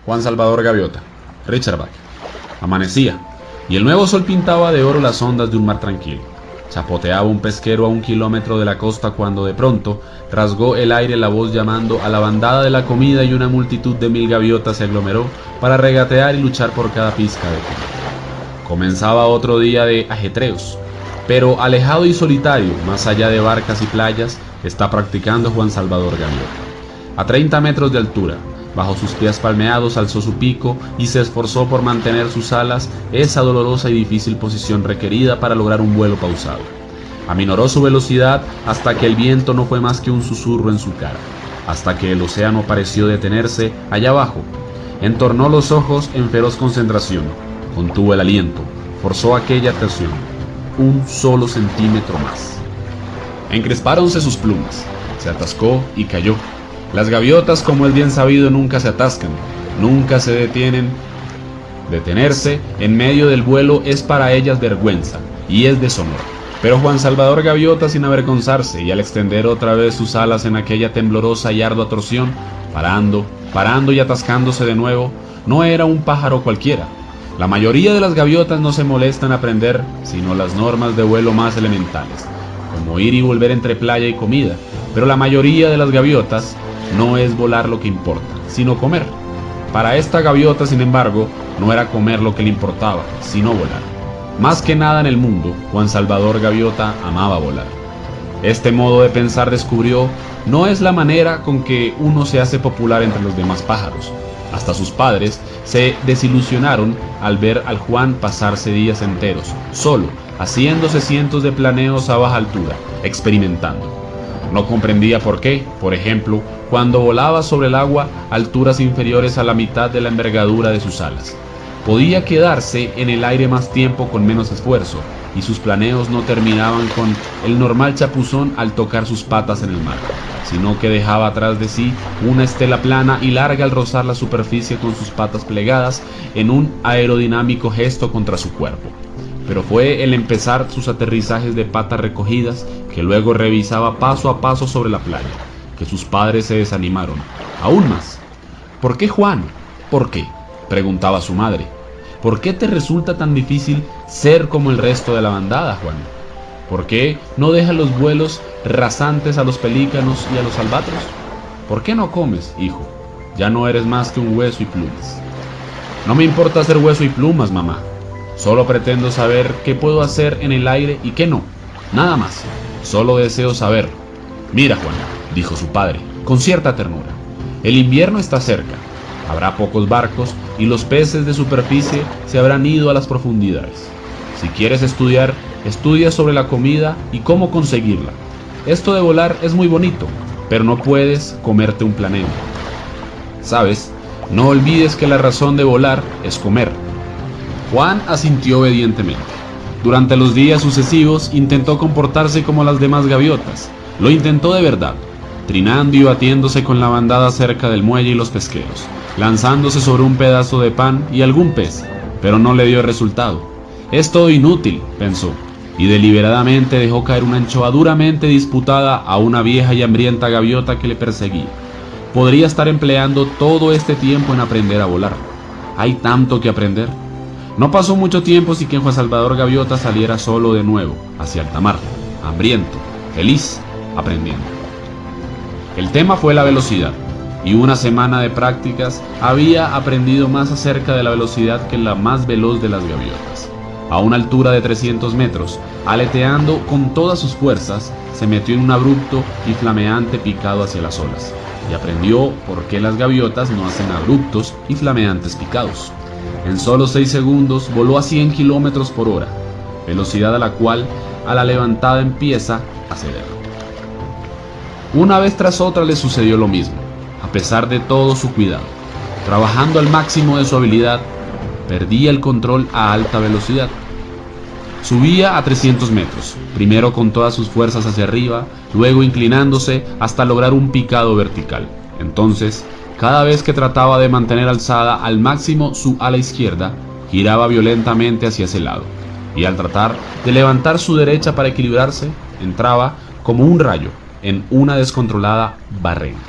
Juan Salvador Gaviota, Richard Bach. Amanecía, y el nuevo sol pintaba de oro las ondas de un mar tranquilo. Chapoteaba un pesquero a 1 kilómetro de la costa cuando de pronto rasgó el aire la voz llamando a la bandada de la comida, y una multitud de 1000 gaviotas se aglomeró para regatear y luchar por cada pizca de comida. Comenzaba otro día de ajetreos, pero alejado y solitario, más allá de barcas y playas, está practicando Juan Salvador Gaviota. A 30 metros de altura, bajo sus pies palmeados, alzó su pico y se esforzó por mantener sus alas, esa dolorosa y difícil posición requerida para lograr un vuelo pausado. Aminoró su velocidad hasta que el viento no fue más que un susurro en su cara, hasta que el océano pareció detenerse allá abajo. Entornó los ojos en feroz concentración, contuvo el aliento, forzó aquella tensión, 1 solo centímetro más. Encrespáronse sus plumas, se atascó y cayó. Las gaviotas, como es bien sabido, nunca se atascan, nunca se detienen. Detenerse en medio del vuelo es para ellas vergüenza y es deshonor. Pero Juan Salvador Gaviota, sin avergonzarse, y al extender otra vez sus alas en aquella temblorosa y ardua torsión, parando y atascándose de nuevo, no era un pájaro cualquiera. La mayoría de las gaviotas no se molestan en aprender sino las normas de vuelo más elementales, como ir y volver entre playa y comida, pero la mayoría de las gaviotas no es volar lo que importa, sino comer. Para esta gaviota, sin embargo, no era comer lo que le importaba, sino volar. Más que nada en el mundo, Juan Salvador Gaviota amaba volar. Este modo de pensar, descubrió, no es la manera con que uno se hace popular entre los demás pájaros. Hasta sus padres se desilusionaron al ver al Juan pasarse días enteros, solo, haciéndose cientos de planeos a baja altura, experimentando. No comprendía por qué, por ejemplo, cuando volaba sobre el agua a alturas inferiores a la mitad de la envergadura de sus alas, podía quedarse en el aire más tiempo con menos esfuerzo, y sus planeos no terminaban con el normal chapuzón al tocar sus patas en el mar, sino que dejaba atrás de sí una estela plana y larga al rozar la superficie con sus patas plegadas en un aerodinámico gesto contra su cuerpo. Pero fue el empezar sus aterrizajes de patas recogidas, que luego revisaba paso a paso sobre la playa, que sus padres se desanimaron, aún más. ¿Por qué, Juan? ¿Por qué?, preguntaba su madre. ¿Por qué te resulta tan difícil ser como el resto de la bandada, Juan? ¿Por qué no dejas los vuelos rasantes a los pelícanos y a los albatros? ¿Por qué no comes, hijo? Ya no eres más que un hueso y plumas. No me importa ser hueso y plumas, mamá. Solo pretendo saber qué puedo hacer en el aire y qué no. Nada más. Solo deseo saber. Mira, Juan, dijo su padre, con cierta ternura. El invierno está cerca. Habrá pocos barcos y los peces de superficie se habrán ido a las profundidades. Si quieres estudiar, estudia sobre la comida y cómo conseguirla. Esto de volar es muy bonito, pero no puedes comerte un planeo. ¿Sabes? No olvides que la razón de volar es comer. Juan asintió obedientemente. Durante los días sucesivos intentó comportarse como las demás gaviotas. Lo intentó de verdad, trinando y batiéndose con la bandada cerca del muelle y los pesqueros, lanzándose sobre un pedazo de pan y algún pez, pero no le dio resultado. Es todo inútil, pensó, y deliberadamente dejó caer una anchoa duramente disputada a una vieja y hambrienta gaviota que le perseguía. Podría estar empleando todo este tiempo en aprender a volar. Hay tanto que aprender. No pasó mucho tiempo sin que Juan Salvador Gaviota saliera solo de nuevo, hacia alta mar, hambriento, feliz, aprendiendo. El tema fue la velocidad, y una semana de prácticas había aprendido más acerca de la velocidad que la más veloz de las gaviotas. A una altura de 300 metros, aleteando con todas sus fuerzas, se metió en un abrupto y flameante picado hacia las olas, y aprendió por qué las gaviotas no hacen abruptos y flameantes picados. En solo 6 segundos voló a 100 kilómetros por hora, velocidad a la cual a la levantada empieza a ceder. Una vez tras otra le sucedió lo mismo, a pesar de todo su cuidado. Trabajando al máximo de su habilidad, perdía el control a alta velocidad. Subía a 300 metros, primero con todas sus fuerzas hacia arriba, luego inclinándose hasta lograr un picado vertical. Entonces, cada vez que trataba de mantener alzada al máximo su ala izquierda, giraba violentamente hacia ese lado, y al tratar de levantar su derecha para equilibrarse, entraba como un rayo en una descontrolada barrena.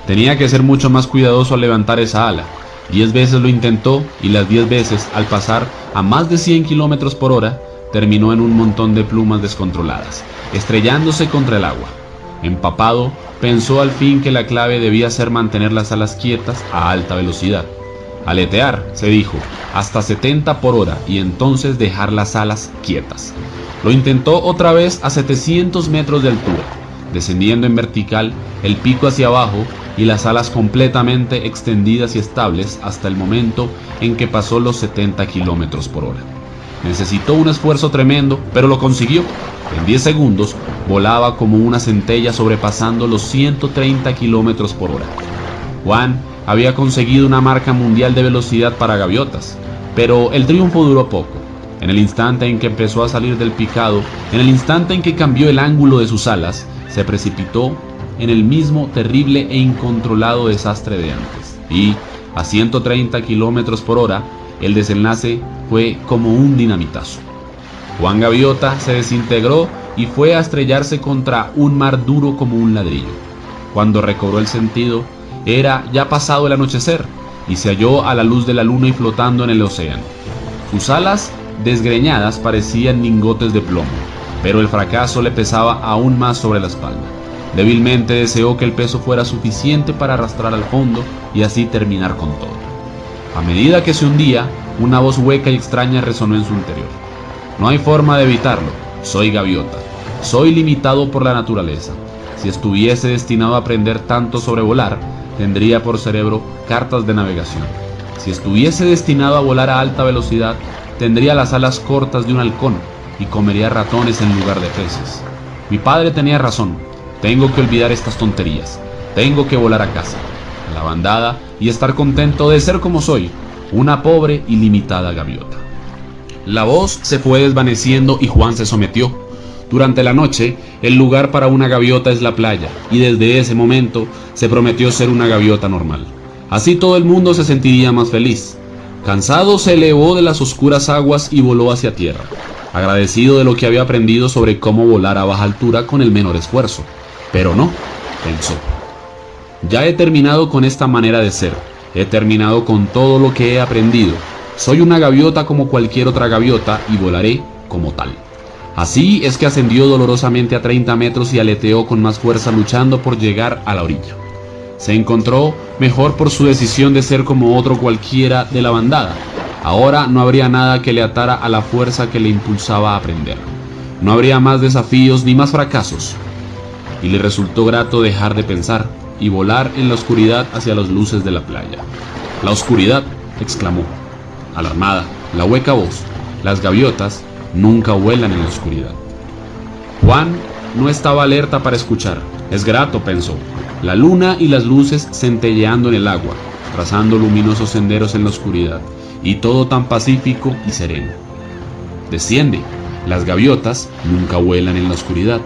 Tenía que ser mucho más cuidadoso al levantar esa ala. 10 veces lo intentó y las 10 veces, al pasar a más de 100 kilómetros por hora, terminó en un montón de plumas descontroladas, estrellándose contra el agua. Empapado, pensó al fin que la clave debía ser mantener las alas quietas a alta velocidad. Aletear, se dijo, hasta 70 por hora y entonces dejar las alas quietas. Lo intentó otra vez a 700 metros de altura, descendiendo en vertical, el pico hacia abajo y las alas completamente extendidas y estables hasta el momento en que pasó los 70 kilómetros por hora. Necesitó un esfuerzo tremendo, pero lo consiguió. En 10 segundos volaba como una centella sobrepasando los 130 kilómetros por hora. Juan había conseguido una marca mundial de velocidad para gaviotas, pero el triunfo duró poco. En el instante en que empezó a salir del picado, en el instante en que cambió el ángulo de sus alas, se precipitó en el mismo terrible e incontrolado desastre de antes. Y, a 130 kilómetros por hora, el desenlace fue como un dinamitazo. Juan Gaviota se desintegró y fue a estrellarse contra un mar duro como un ladrillo. Cuando recobró el sentido, era ya pasado el anochecer y se halló a la luz de la luna y flotando en el océano. Sus alas desgreñadas parecían lingotes de plomo, pero el fracaso le pesaba aún más sobre la espalda. Débilmente deseó que el peso fuera suficiente para arrastrar al fondo y así terminar con todo. A medida que se hundía, una voz hueca y extraña resonó en su interior. No hay forma de evitarlo. Soy gaviota. Soy limitado por la naturaleza. Si estuviese destinado a aprender tanto sobre volar, tendría por cerebro cartas de navegación. Si estuviese destinado a volar a alta velocidad, tendría las alas cortas de un halcón y comería ratones en lugar de peces. Mi padre tenía razón. Tengo que olvidar estas tonterías. Tengo que volar a casa, a la bandada, y estar contento de ser como soy, una pobre y limitada gaviota. La voz se fue desvaneciendo y Juan se sometió. Durante la noche, el lugar para una gaviota es la playa, y desde ese momento se prometió ser una gaviota normal. Así todo el mundo se sentiría más feliz. Cansado, se elevó de las oscuras aguas y voló hacia tierra, agradecido de lo que había aprendido sobre cómo volar a baja altura con el menor esfuerzo. Pero no, pensó. Ya he terminado con esta manera de ser. He terminado con todo lo que he aprendido. Soy una gaviota como cualquier otra gaviota y volaré como tal. Así es que ascendió dolorosamente a 30 metros y aleteó con más fuerza luchando por llegar a la orilla. Se encontró mejor por su decisión de ser como otro cualquiera de la bandada. Ahora no habría nada que le atara a la fuerza que le impulsaba a aprender. No habría más desafíos ni más fracasos. Y le resultó grato dejar de pensar y volar en la oscuridad hacia las luces de la playa. «La oscuridad», exclamó. Alarmada, la hueca voz. Las gaviotas nunca vuelan en la oscuridad. Juan no estaba alerta para escuchar. Es grato, pensó. La luna y las luces centelleando en el agua, trazando luminosos senderos en la oscuridad, y todo tan pacífico y sereno. Desciende. Las gaviotas nunca vuelan en la oscuridad.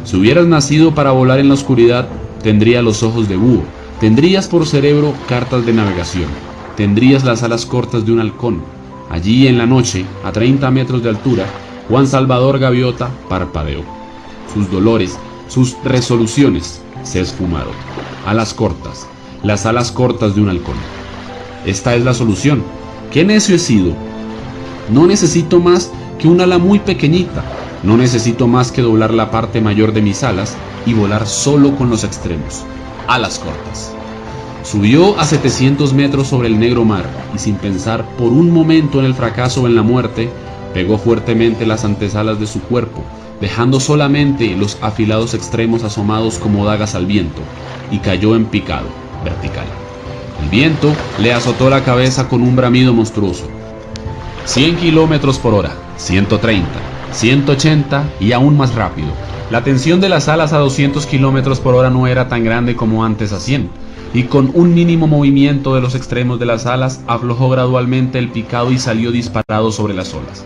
Si hubieras nacido para volar en la oscuridad, tendrías los ojos de búho, tendrías por cerebro cartas de navegación, tendrías las alas cortas de un halcón. Allí en la noche, a 30 metros de altura, Juan Salvador Gaviota parpadeó. Sus dolores, sus resoluciones se esfumaron. Alas cortas, las alas cortas de un halcón. Esta es la solución. ¡Qué necio he sido! No necesito más que un ala muy pequeñita. No necesito más que doblar la parte mayor de mis alas y volar solo con los extremos. Alas cortas. Subió a 700 metros sobre el negro mar y sin pensar por un momento en el fracaso o en la muerte, pegó fuertemente las antesalas de su cuerpo, dejando solamente los afilados extremos asomados como dagas al viento, y cayó en picado, vertical. El viento le azotó la cabeza con un bramido monstruoso. 100 kilómetros por hora, 130, 180 y aún más rápido. La tensión de las alas a 200 kilómetros por hora no era tan grande como antes a 100, y con un mínimo movimiento de los extremos de las alas aflojó gradualmente el picado y salió disparado sobre las olas,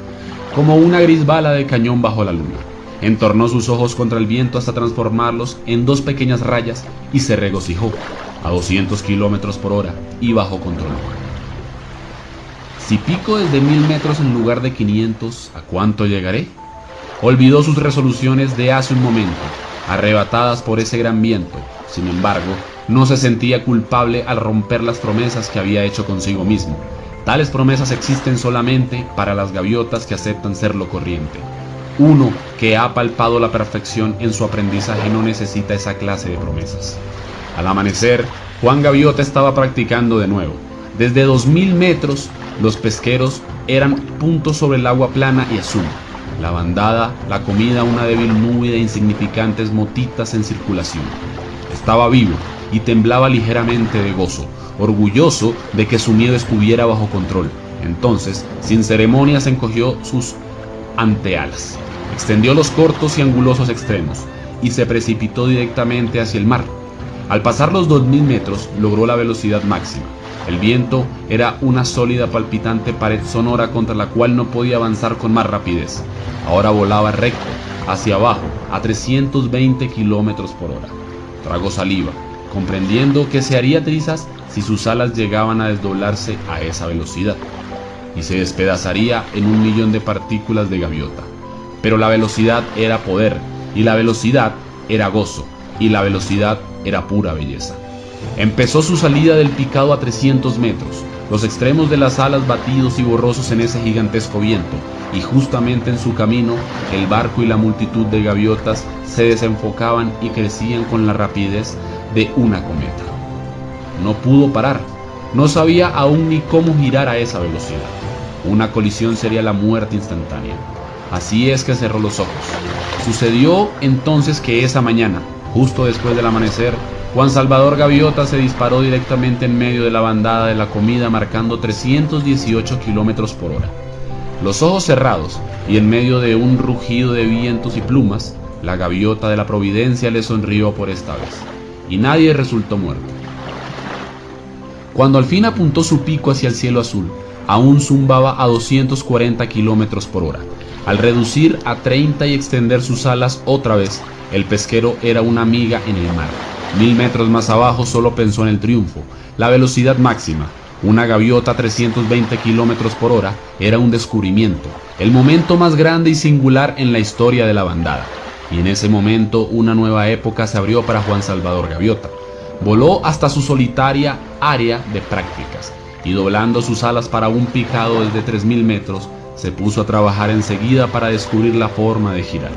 como una gris bala de cañón bajo la luna. Entornó sus ojos contra el viento hasta transformarlos en dos pequeñas rayas y se regocijó. A 200 kilómetros por hora y bajo control. Si pico desde 1000 metros en lugar de 500, ¿a cuánto llegaré? Olvidó sus resoluciones de hace un momento, arrebatadas por ese gran viento. Sin embargo, no se sentía culpable al romper las promesas que había hecho consigo mismo. Tales promesas existen solamente para las gaviotas que aceptan ser lo corriente. Uno que ha palpado la perfección en su aprendizaje no necesita esa clase de promesas. Al amanecer, Juan Gaviota estaba practicando de nuevo. Desde 2000 metros, los pesqueros eran puntos sobre el agua plana y azul. La bandada, la comida, una débil nube de insignificantes motitas en circulación. Estaba vivo y temblaba ligeramente de gozo, orgulloso de que su miedo estuviera bajo control. Entonces, sin ceremonias, encogió sus antealas, extendió los cortos y angulosos extremos y se precipitó directamente hacia el mar. Al pasar los 2000 metros, logró la velocidad máxima. El viento era una sólida palpitante pared sonora contra la cual no podía avanzar con más rapidez. Ahora volaba recto, hacia abajo, a 320 kilómetros por hora. Tragó saliva, comprendiendo que se haría trizas si sus alas llegaban a desdoblarse a esa velocidad, y se despedazaría en 1.000.000 de partículas de gaviota. Pero la velocidad era poder, y la velocidad era gozo, y la velocidad era pura belleza. Empezó su salida del picado a 300 metros, los extremos de las alas batidos y borrosos en ese gigantesco viento, y justamente en su camino, el barco y la multitud de gaviotas se desenfocaban y crecían con la rapidez de una cometa. No pudo parar, no sabía aún ni cómo girar a esa velocidad. Una colisión sería la muerte instantánea. Así es que cerró los ojos. Sucedió entonces que esa mañana, justo después del amanecer, Juan Salvador Gaviota se disparó directamente en medio de la bandada de la comida, marcando 318 kilómetros por hora. Los ojos cerrados y en medio de un rugido de vientos y plumas, la gaviota de la Providencia le sonrió por esta vez, y nadie resultó muerto. Cuando al fin apuntó su pico hacia el cielo azul, aún zumbaba a 240 kilómetros por hora. Al reducir a 30 y extender sus alas otra vez, el pesquero era una miga en el mar. 1000 metros más abajo solo pensó en el triunfo, la velocidad máxima. Una gaviota a 320 kilómetros por hora era un descubrimiento, el momento más grande y singular en la historia de la bandada. Y en ese momento una nueva época se abrió para Juan Salvador Gaviota. Voló hasta su solitaria área de prácticas y doblando sus alas para un picado desde 3000 metros, se puso a trabajar enseguida para descubrir la forma de girar.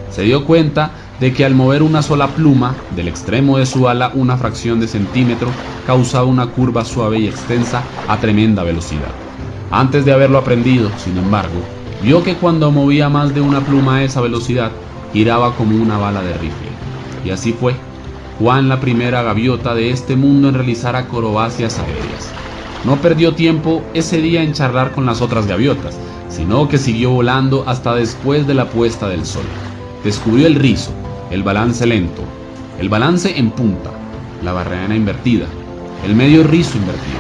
Se dio cuenta de que al mover una sola pluma del extremo de su ala una fracción de centímetro causaba una curva suave y extensa a tremenda velocidad. Antes de haberlo aprendido, sin embargo, vio que cuando movía más de una pluma a esa velocidad, giraba como una bala de rifle. Y así fue. Juan, la primera gaviota de este mundo en realizar acrobacias aéreas. No perdió tiempo ese día en charlar con las otras gaviotas, sino que siguió volando hasta después de la puesta del sol. Descubrió el rizo, el balance lento, el balance en punta, la barrena invertida, el medio rizo invertido.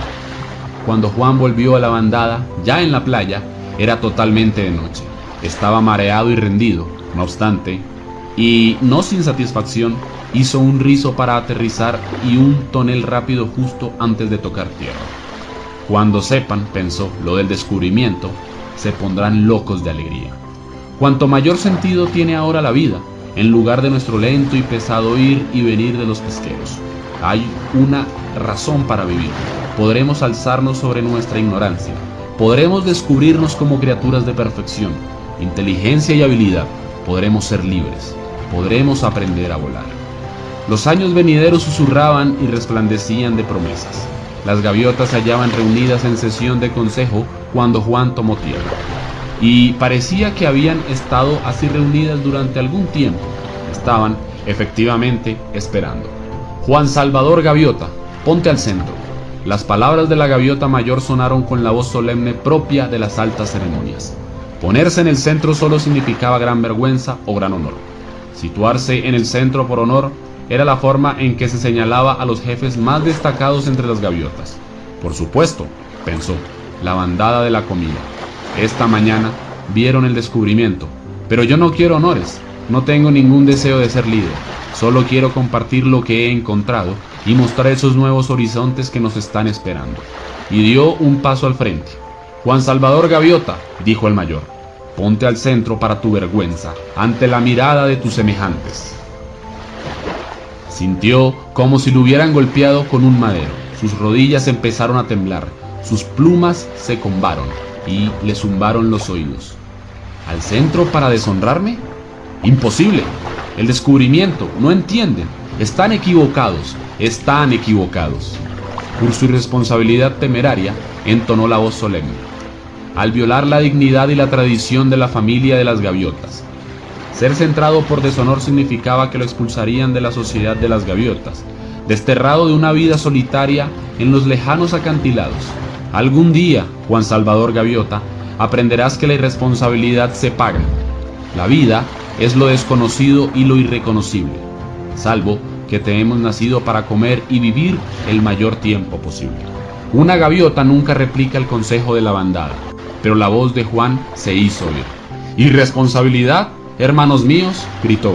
Cuando Juan volvió a la bandada, ya en la playa, era totalmente de noche. Estaba mareado y rendido, no obstante, y no sin satisfacción, hizo un rizo para aterrizar y un tonel rápido justo antes de tocar tierra. Cuando sepan, pensó, lo del descubrimiento, se pondrán locos de alegría. Cuanto mayor sentido tiene ahora la vida, en lugar de nuestro lento y pesado ir y venir de los pesqueros. Hay una razón para vivir. Podremos alzarnos sobre nuestra ignorancia. Podremos descubrirnos como criaturas de perfección, inteligencia y habilidad. Podremos ser libres. Podremos aprender a volar. Los años venideros susurraban y resplandecían de promesas. Las gaviotas se hallaban reunidas en sesión de consejo cuando Juan tomó tierra. Y parecía que habían estado así reunidas durante algún tiempo. Estaban, efectivamente, esperando. Juan Salvador Gaviota, ponte al centro. Las palabras de la gaviota mayor sonaron con la voz solemne propia de las altas ceremonias. Ponerse en el centro solo significaba gran vergüenza o gran honor. Situarse en el centro por honor era la forma en que se señalaba a los jefes más destacados entre las gaviotas. Por supuesto, pensó, la bandada de la comida. Esta mañana vieron el descubrimiento, pero yo no quiero honores, no tengo ningún deseo de ser líder, solo quiero compartir lo que he encontrado y mostrar esos nuevos horizontes que nos están esperando. Y dio un paso al frente. Juan Salvador Gaviota, dijo el mayor, ponte al centro para tu vergüenza, ante la mirada de tus semejantes. Sintió como si lo hubieran golpeado con un madero. Sus rodillas empezaron a temblar, sus plumas se combaron y le zumbaron los oídos. ¿Al centro para deshonrarme? Imposible. El descubrimiento, no entienden. Están equivocados, están equivocados. Por su irresponsabilidad temeraria, entonó la voz solemne. Al violar la dignidad y la tradición de la familia de las gaviotas. Ser centrado por deshonor significaba que lo expulsarían de la sociedad de las gaviotas, desterrado de una vida solitaria en los lejanos acantilados. Algún día, Juan Salvador Gaviota, aprenderás que la irresponsabilidad se paga. La vida es lo desconocido y lo irreconocible, salvo que te hemos nacido para comer y vivir el mayor tiempo posible. Una gaviota nunca replica el consejo de la bandada, pero la voz de Juan se hizo oír. ¿Irresponsabilidad, hermanos míos?, gritó.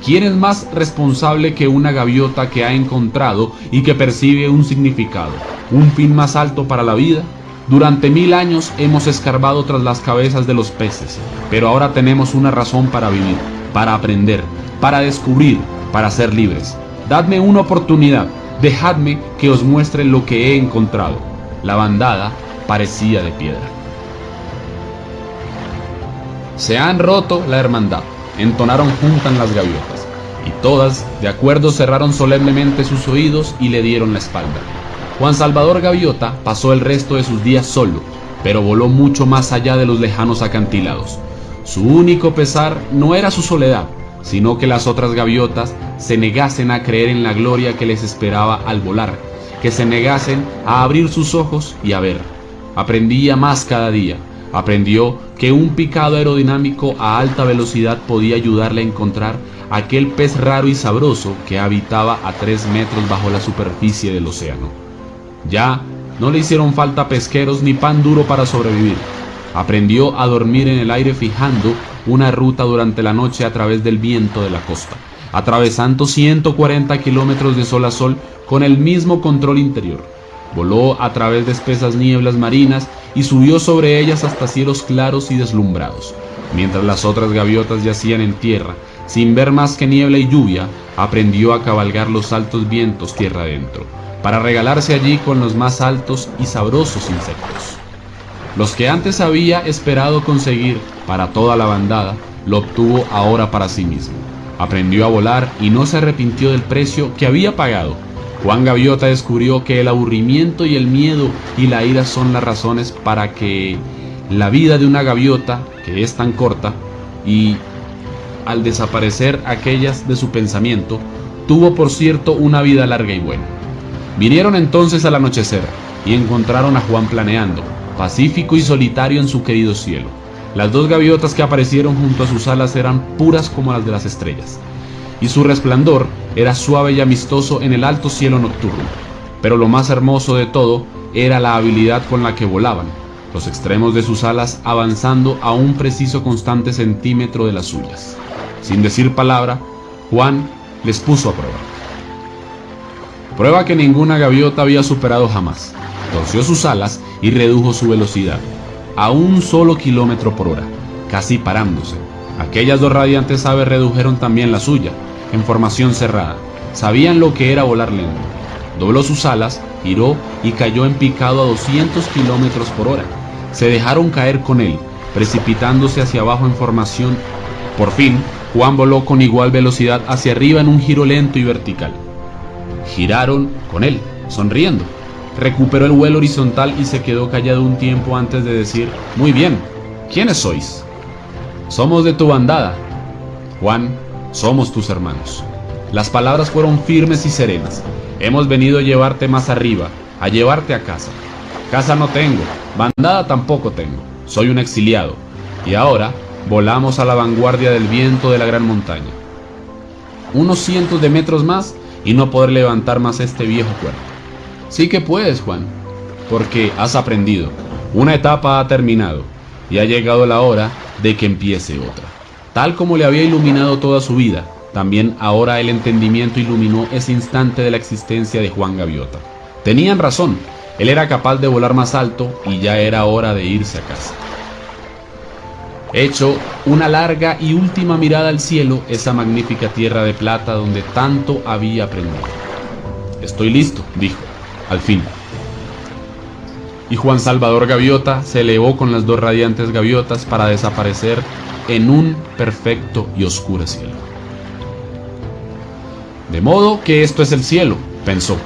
¿Quién es más responsable que una gaviota que ha encontrado y que percibe un significado, un fin más alto para la vida? Durante 1000 años hemos escarbado tras las cabezas de los peces, pero ahora tenemos una razón para vivir, para aprender, para descubrir, para ser libres. Dadme una oportunidad, dejadme que os muestre lo que he encontrado. La bandada parecía de piedra. Se han roto la hermandad, entonaron juntas las gaviotas, y todas, de acuerdo, cerraron solemnemente sus oídos y le dieron la espalda. Juan Salvador Gaviota pasó el resto de sus días solo, pero voló mucho más allá de los lejanos acantilados. Su único pesar no era su soledad, sino que las otras gaviotas se negasen a creer en la gloria que les esperaba al volar, que se negasen a abrir sus ojos y a ver. Aprendía más cada día. Aprendió que un picado aerodinámico a alta velocidad podía ayudarle a encontrar aquel pez raro y sabroso que habitaba a 3 metros bajo la superficie del océano. Ya no le hicieron falta pesqueros ni pan duro para sobrevivir. Aprendió a dormir en el aire fijando una ruta durante la noche a través del viento de la costa, atravesando 140 kilómetros de sol a sol con el mismo control interior. Voló a través de espesas nieblas marinas y subió sobre ellas hasta cielos claros y deslumbrados. Mientras las otras gaviotas yacían en tierra, sin ver más que niebla y lluvia, aprendió a cabalgar los altos vientos tierra adentro, para regalarse allí con los más altos y sabrosos insectos. Los que antes había esperado conseguir para toda la bandada, lo obtuvo ahora para sí mismo. Aprendió a volar y no se arrepintió del precio que había pagado. Juan Gaviota descubrió que el aburrimiento y el miedo y la ira son las razones para que la vida de una gaviota, que es tan corta, y al desaparecer aquellas de su pensamiento, tuvo por cierto una vida larga y buena. Vinieron entonces al anochecer y encontraron a Juan planeando, pacífico y solitario en su querido cielo. Las 2 gaviotas que aparecieron junto a sus alas eran puras como las de las estrellas, y su resplandor era suave y amistoso en el alto cielo nocturno. Pero lo más hermoso de todo era la habilidad con la que volaban, los extremos de sus alas avanzando a un preciso constante centímetro de las suyas. Sin decir palabra, Juan les puso a prueba. Prueba que ninguna gaviota había superado jamás. Torció sus alas y redujo su velocidad a 1 solo kilómetro por hora, casi parándose. Aquellas 2 radiantes aves redujeron también la suya, en formación cerrada. Sabían lo que era volar lento. Dobló sus alas, giró y cayó en picado a 200 kilómetros por hora. Se dejaron caer con él, precipitándose hacia abajo en formación. Por fin, Juan voló con igual velocidad hacia arriba en un giro lento y vertical. Giraron con él, sonriendo. Recuperó el vuelo horizontal y se quedó callado un tiempo antes de decir: «Muy bien, ¿quiénes sois?» «Somos de tu bandada, Juan, somos tus hermanos». Las palabras fueron firmes y serenas. «Hemos venido a llevarte más arriba, a llevarte a casa». «Casa no tengo, bandada tampoco tengo, soy un exiliado, y ahora volamos a la vanguardia del viento de la gran montaña. Unos cientos de metros más y no poder levantar más este viejo cuerpo». «Sí que puedes, Juan, porque has aprendido. Una etapa ha terminado y ha llegado la hora de que empiece otra». Tal como le había iluminado toda su vida, también ahora el entendimiento iluminó ese instante de la existencia de Juan Gaviota. Tenían razón, él era capaz de volar más alto y ya era hora de irse a casa. Echó una larga y última mirada al cielo, esa magnífica tierra de plata donde tanto había aprendido. Estoy listo, dijo, al fin. Y Juan Salvador Gaviota se elevó con las dos radiantes gaviotas para desaparecer en un perfecto y oscuro cielo. De modo que esto es el cielo, pensó,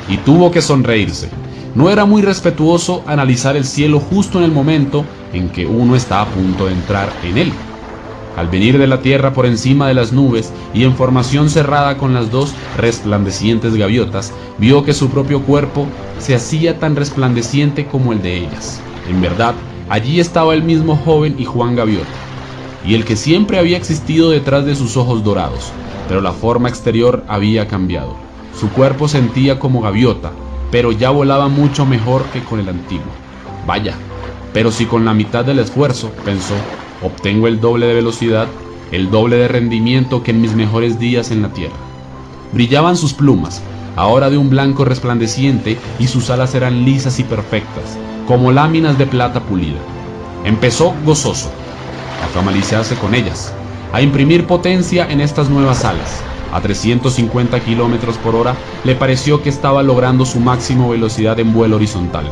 y tuvo que sonreírse. No era muy respetuoso analizar el cielo justo en el momento en que uno está a punto de entrar en él. Al venir de la tierra por encima de las nubes y en formación cerrada con las dos resplandecientes gaviotas, vio que su propio cuerpo se hacía tan resplandeciente como el de ellas. En verdad, allí estaba el mismo joven y Juan Gaviota, y el que siempre había existido detrás de sus ojos dorados, pero la forma exterior había cambiado. Su cuerpo sentía como gaviota, pero ya volaba mucho mejor que con el antiguo. Vaya, pero si con la mitad del esfuerzo, pensó, obtengo el doble de velocidad, el doble de rendimiento que en mis mejores días en la tierra. Brillaban sus plumas, ahora de un blanco resplandeciente, y sus alas eran lisas y perfectas, como láminas de plata pulida. Empezó gozoso a familiarizarse con ellas, a imprimir potencia en estas nuevas alas. A 350 kilómetros por hora le pareció que estaba logrando su máxima velocidad en vuelo horizontal.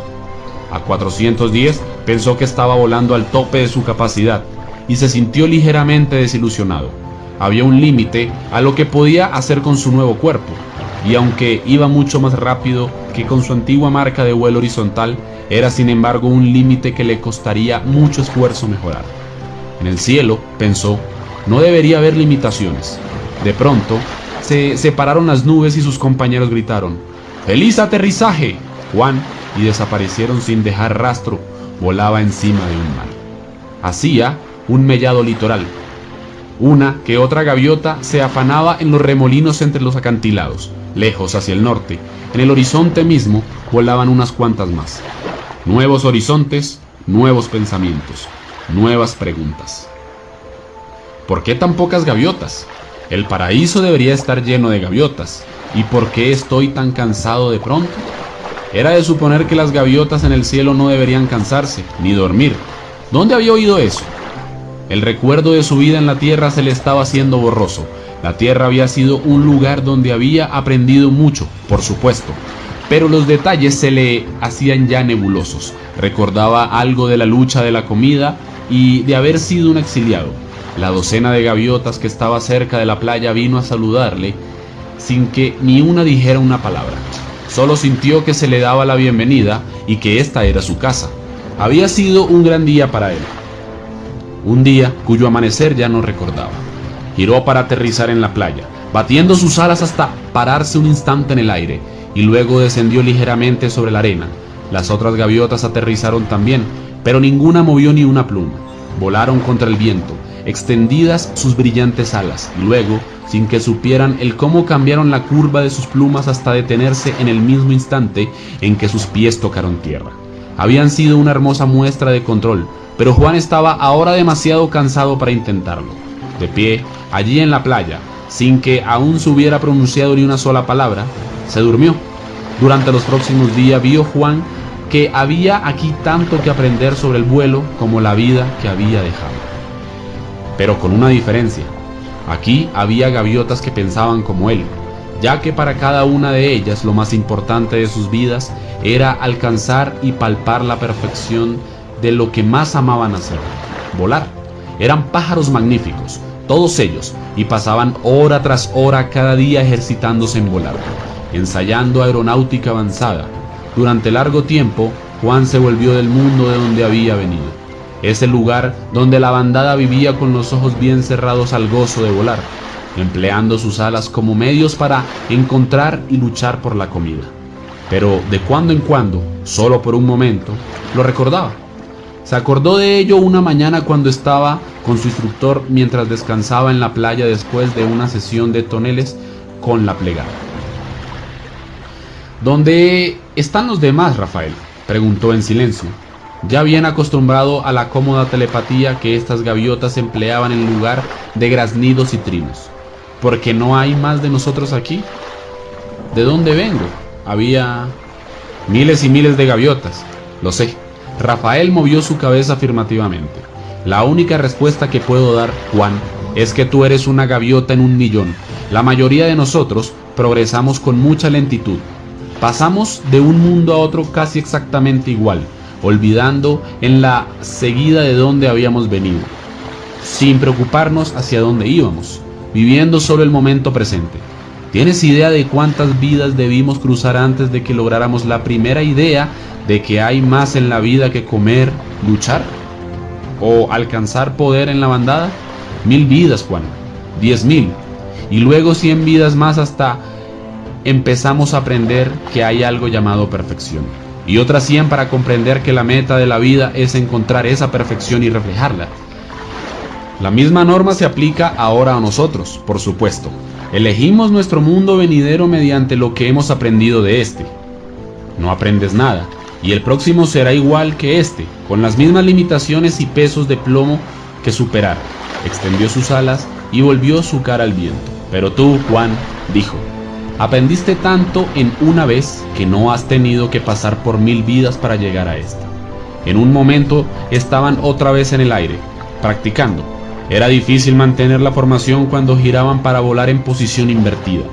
A 410 pensó que estaba volando al tope de su capacidad y se sintió ligeramente desilusionado. Había un límite a lo que podía hacer con su nuevo cuerpo, y aunque iba mucho más rápido que con su antigua marca de vuelo horizontal, era sin embargo un límite que le costaría mucho esfuerzo mejorar. En el cielo, pensó, no debería haber limitaciones. De pronto, se separaron las nubes y sus compañeros gritaron, ¡Feliz aterrizaje, Juan! Y desaparecieron sin dejar rastro. Volaba encima de un mar. Hacía un mellado litoral. Una que otra gaviota se afanaba en los remolinos entre los acantilados. Lejos hacia el norte, en el horizonte mismo, volaban unas cuantas más. Nuevos horizontes, nuevos pensamientos, nuevas preguntas. ¿Por qué tan pocas gaviotas? El paraíso debería estar lleno de gaviotas. ¿Y por qué estoy tan cansado de pronto? Era de suponer que las gaviotas en el cielo no deberían cansarse, ni dormir. ¿Dónde había oído eso? El recuerdo de su vida en la tierra se le estaba haciendo borroso. La tierra había sido un lugar donde había aprendido mucho, por supuesto, pero los detalles se le hacían ya nebulosos. Recordaba algo de la lucha de la comida y de haber sido un exiliado. La docena de gaviotas que estaba cerca de la playa vino a saludarle sin que ni una dijera una palabra. Solo sintió que se le daba la bienvenida y que esta era su casa. Había sido un gran día para él. Un día cuyo amanecer ya no recordaba. Giró para aterrizar en la playa, batiendo sus alas hasta pararse un instante en el aire, y luego descendió ligeramente sobre la arena. Las otras gaviotas aterrizaron también, pero ninguna movió ni una pluma. Volaron contra el viento, extendidas sus brillantes alas, y luego, sin que supieran el cómo, cambiaron la curva de sus plumas hasta detenerse en el mismo instante en que sus pies tocaron tierra. Habían sido una hermosa muestra de control, pero Juan estaba ahora demasiado cansado para intentarlo. De pie, allí en la playa, sin que aún se hubiera pronunciado ni una sola palabra, se durmió. Durante los próximos días vio Juan que había aquí tanto que aprender sobre el vuelo como la vida que había dejado. Pero con una diferencia. Aquí había gaviotas que pensaban como él, ya que para cada una de ellas lo más importante de sus vidas era alcanzar y palpar la perfección de lo que más amaban hacer, volar. Eran pájaros magníficos, todos ellos, y pasaban hora tras hora cada día ejercitándose en volar, ensayando aeronáutica avanzada. Durante largo tiempo, Juan se volvió del mundo de donde había venido, ese lugar donde la bandada vivía con los ojos bien cerrados al gozo de volar, empleando sus alas como medios para encontrar y luchar por la comida. Pero de cuando en cuando, solo por un momento, lo recordaba. Se acordó de ello una mañana cuando estaba con su instructor mientras descansaba en la playa después de una sesión de toneles con la plegada. ¿Dónde están los demás, Rafael?, preguntó en silencio, ya bien acostumbrado a la cómoda telepatía que estas gaviotas empleaban en lugar de graznidos y trinos. ¿Por qué no hay más de nosotros aquí? ¿De dónde vengo? Había miles y miles de gaviotas. Lo sé. Rafael movió su cabeza afirmativamente. La única respuesta que puedo dar, Juan, es que tú eres una gaviota en un millón. La mayoría de nosotros progresamos con mucha lentitud. Pasamos de un mundo a otro casi exactamente igual, olvidando en la seguida de dónde habíamos venido, sin preocuparnos hacia dónde íbamos, viviendo solo el momento presente. ¿Tienes idea de cuántas vidas debimos cruzar antes de que lográramos la primera idea de que hay más en la vida que comer, luchar o alcanzar poder en la bandada? 1000 vidas, Juan, 10.000, y luego 100 vidas más hasta empezamos a aprender que hay algo llamado perfección, y otras 100 para comprender que la meta de la vida es encontrar esa perfección y reflejarla. La misma norma se aplica ahora a nosotros, por supuesto. Elegimos nuestro mundo venidero mediante lo que hemos aprendido de este. No aprendes nada, y el próximo será igual que este, con las mismas limitaciones y pesos de plomo que superar. Extendió sus alas y volvió su cara al viento. Pero tú, Juan, dijo, aprendiste tanto en una vez que no has tenido que pasar por 1000 vidas para llegar a esta. En un momento estaban otra vez en el aire, practicando. Era difícil mantener la formación cuando giraban para volar en posición invertida,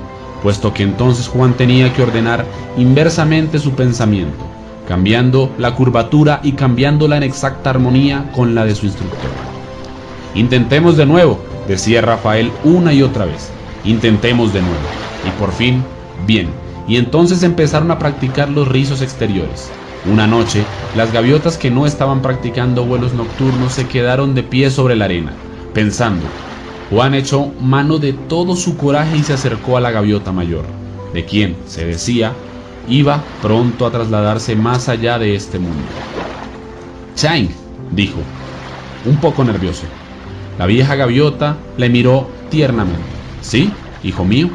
puesto que entonces Juan tenía que ordenar inversamente su pensamiento, cambiando la curvatura y cambiándola en exacta armonía con la de su instructor. Intentemos de nuevo, decía Rafael una y otra vez. Intentemos de nuevo. Y por fin, bien. Y entonces empezaron a practicar los rizos exteriores. Una noche, las gaviotas que no estaban practicando vuelos nocturnos se quedaron de pie sobre la arena, pensando. Juan echó mano de todo su coraje y se acercó a la gaviota mayor, de quien, se decía, iba pronto a trasladarse más allá de este mundo. Chang, dijo, un poco nervioso. La vieja gaviota le miró tiernamente. ¿Sí, hijo mío?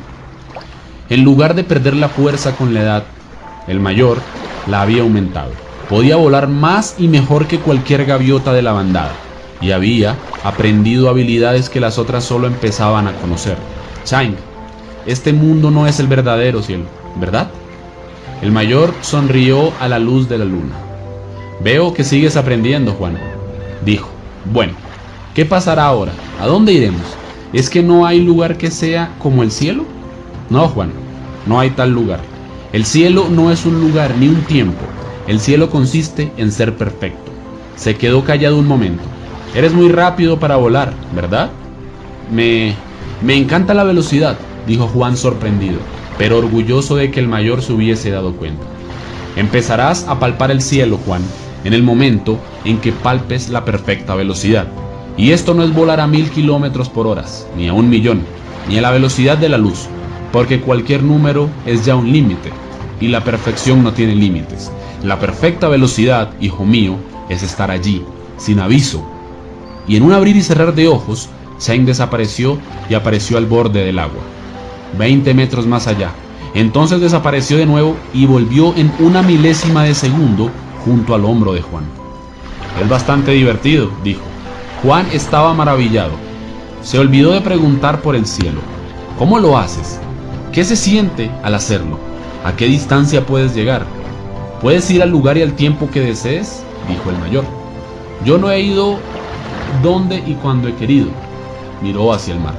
En lugar de perder la fuerza con la edad, el mayor la había aumentado. Podía volar más y mejor que cualquier gaviota de la bandada, y había aprendido habilidades que las otras solo empezaban a conocer. Chang, este mundo no es el verdadero cielo, ¿verdad? El mayor sonrió a la luz de la luna. Veo que sigues aprendiendo, Juan, dijo. Bueno, ¿qué pasará ahora? ¿A dónde iremos? ¿Es que no hay lugar que sea como el cielo? No, Juan, no hay tal lugar. El cielo no es un lugar ni un tiempo. El cielo consiste en ser perfecto. Se quedó callado un momento. Eres muy rápido para volar, ¿verdad? Me encanta la velocidad, dijo Juan sorprendido, pero orgulloso de que el mayor se hubiese dado cuenta. Empezarás a palpar el cielo, Juan, en el momento en que palpes la perfecta velocidad. Y esto no es volar a 1000 kilómetros por hora, ni a 1.000.000, ni a la velocidad de la luz, porque cualquier número es ya un límite, y la perfección no tiene límites. La perfecta velocidad, hijo mío, es estar allí, sin aviso. Y en un abrir y cerrar de ojos, Chang desapareció y apareció al borde del agua, 20 metros más allá. Entonces desapareció de nuevo y volvió en una milésima de segundo junto al hombro de Juan. Es bastante divertido, dijo. Juan estaba maravillado. Se olvidó de preguntar por el cielo. ¿Cómo lo haces? ¿Qué se siente al hacerlo? ¿A qué distancia puedes llegar? ¿Puedes ir al lugar y al tiempo que desees?, dijo el mayor. Yo no he ido donde y cuando he querido. Miró hacia el mar.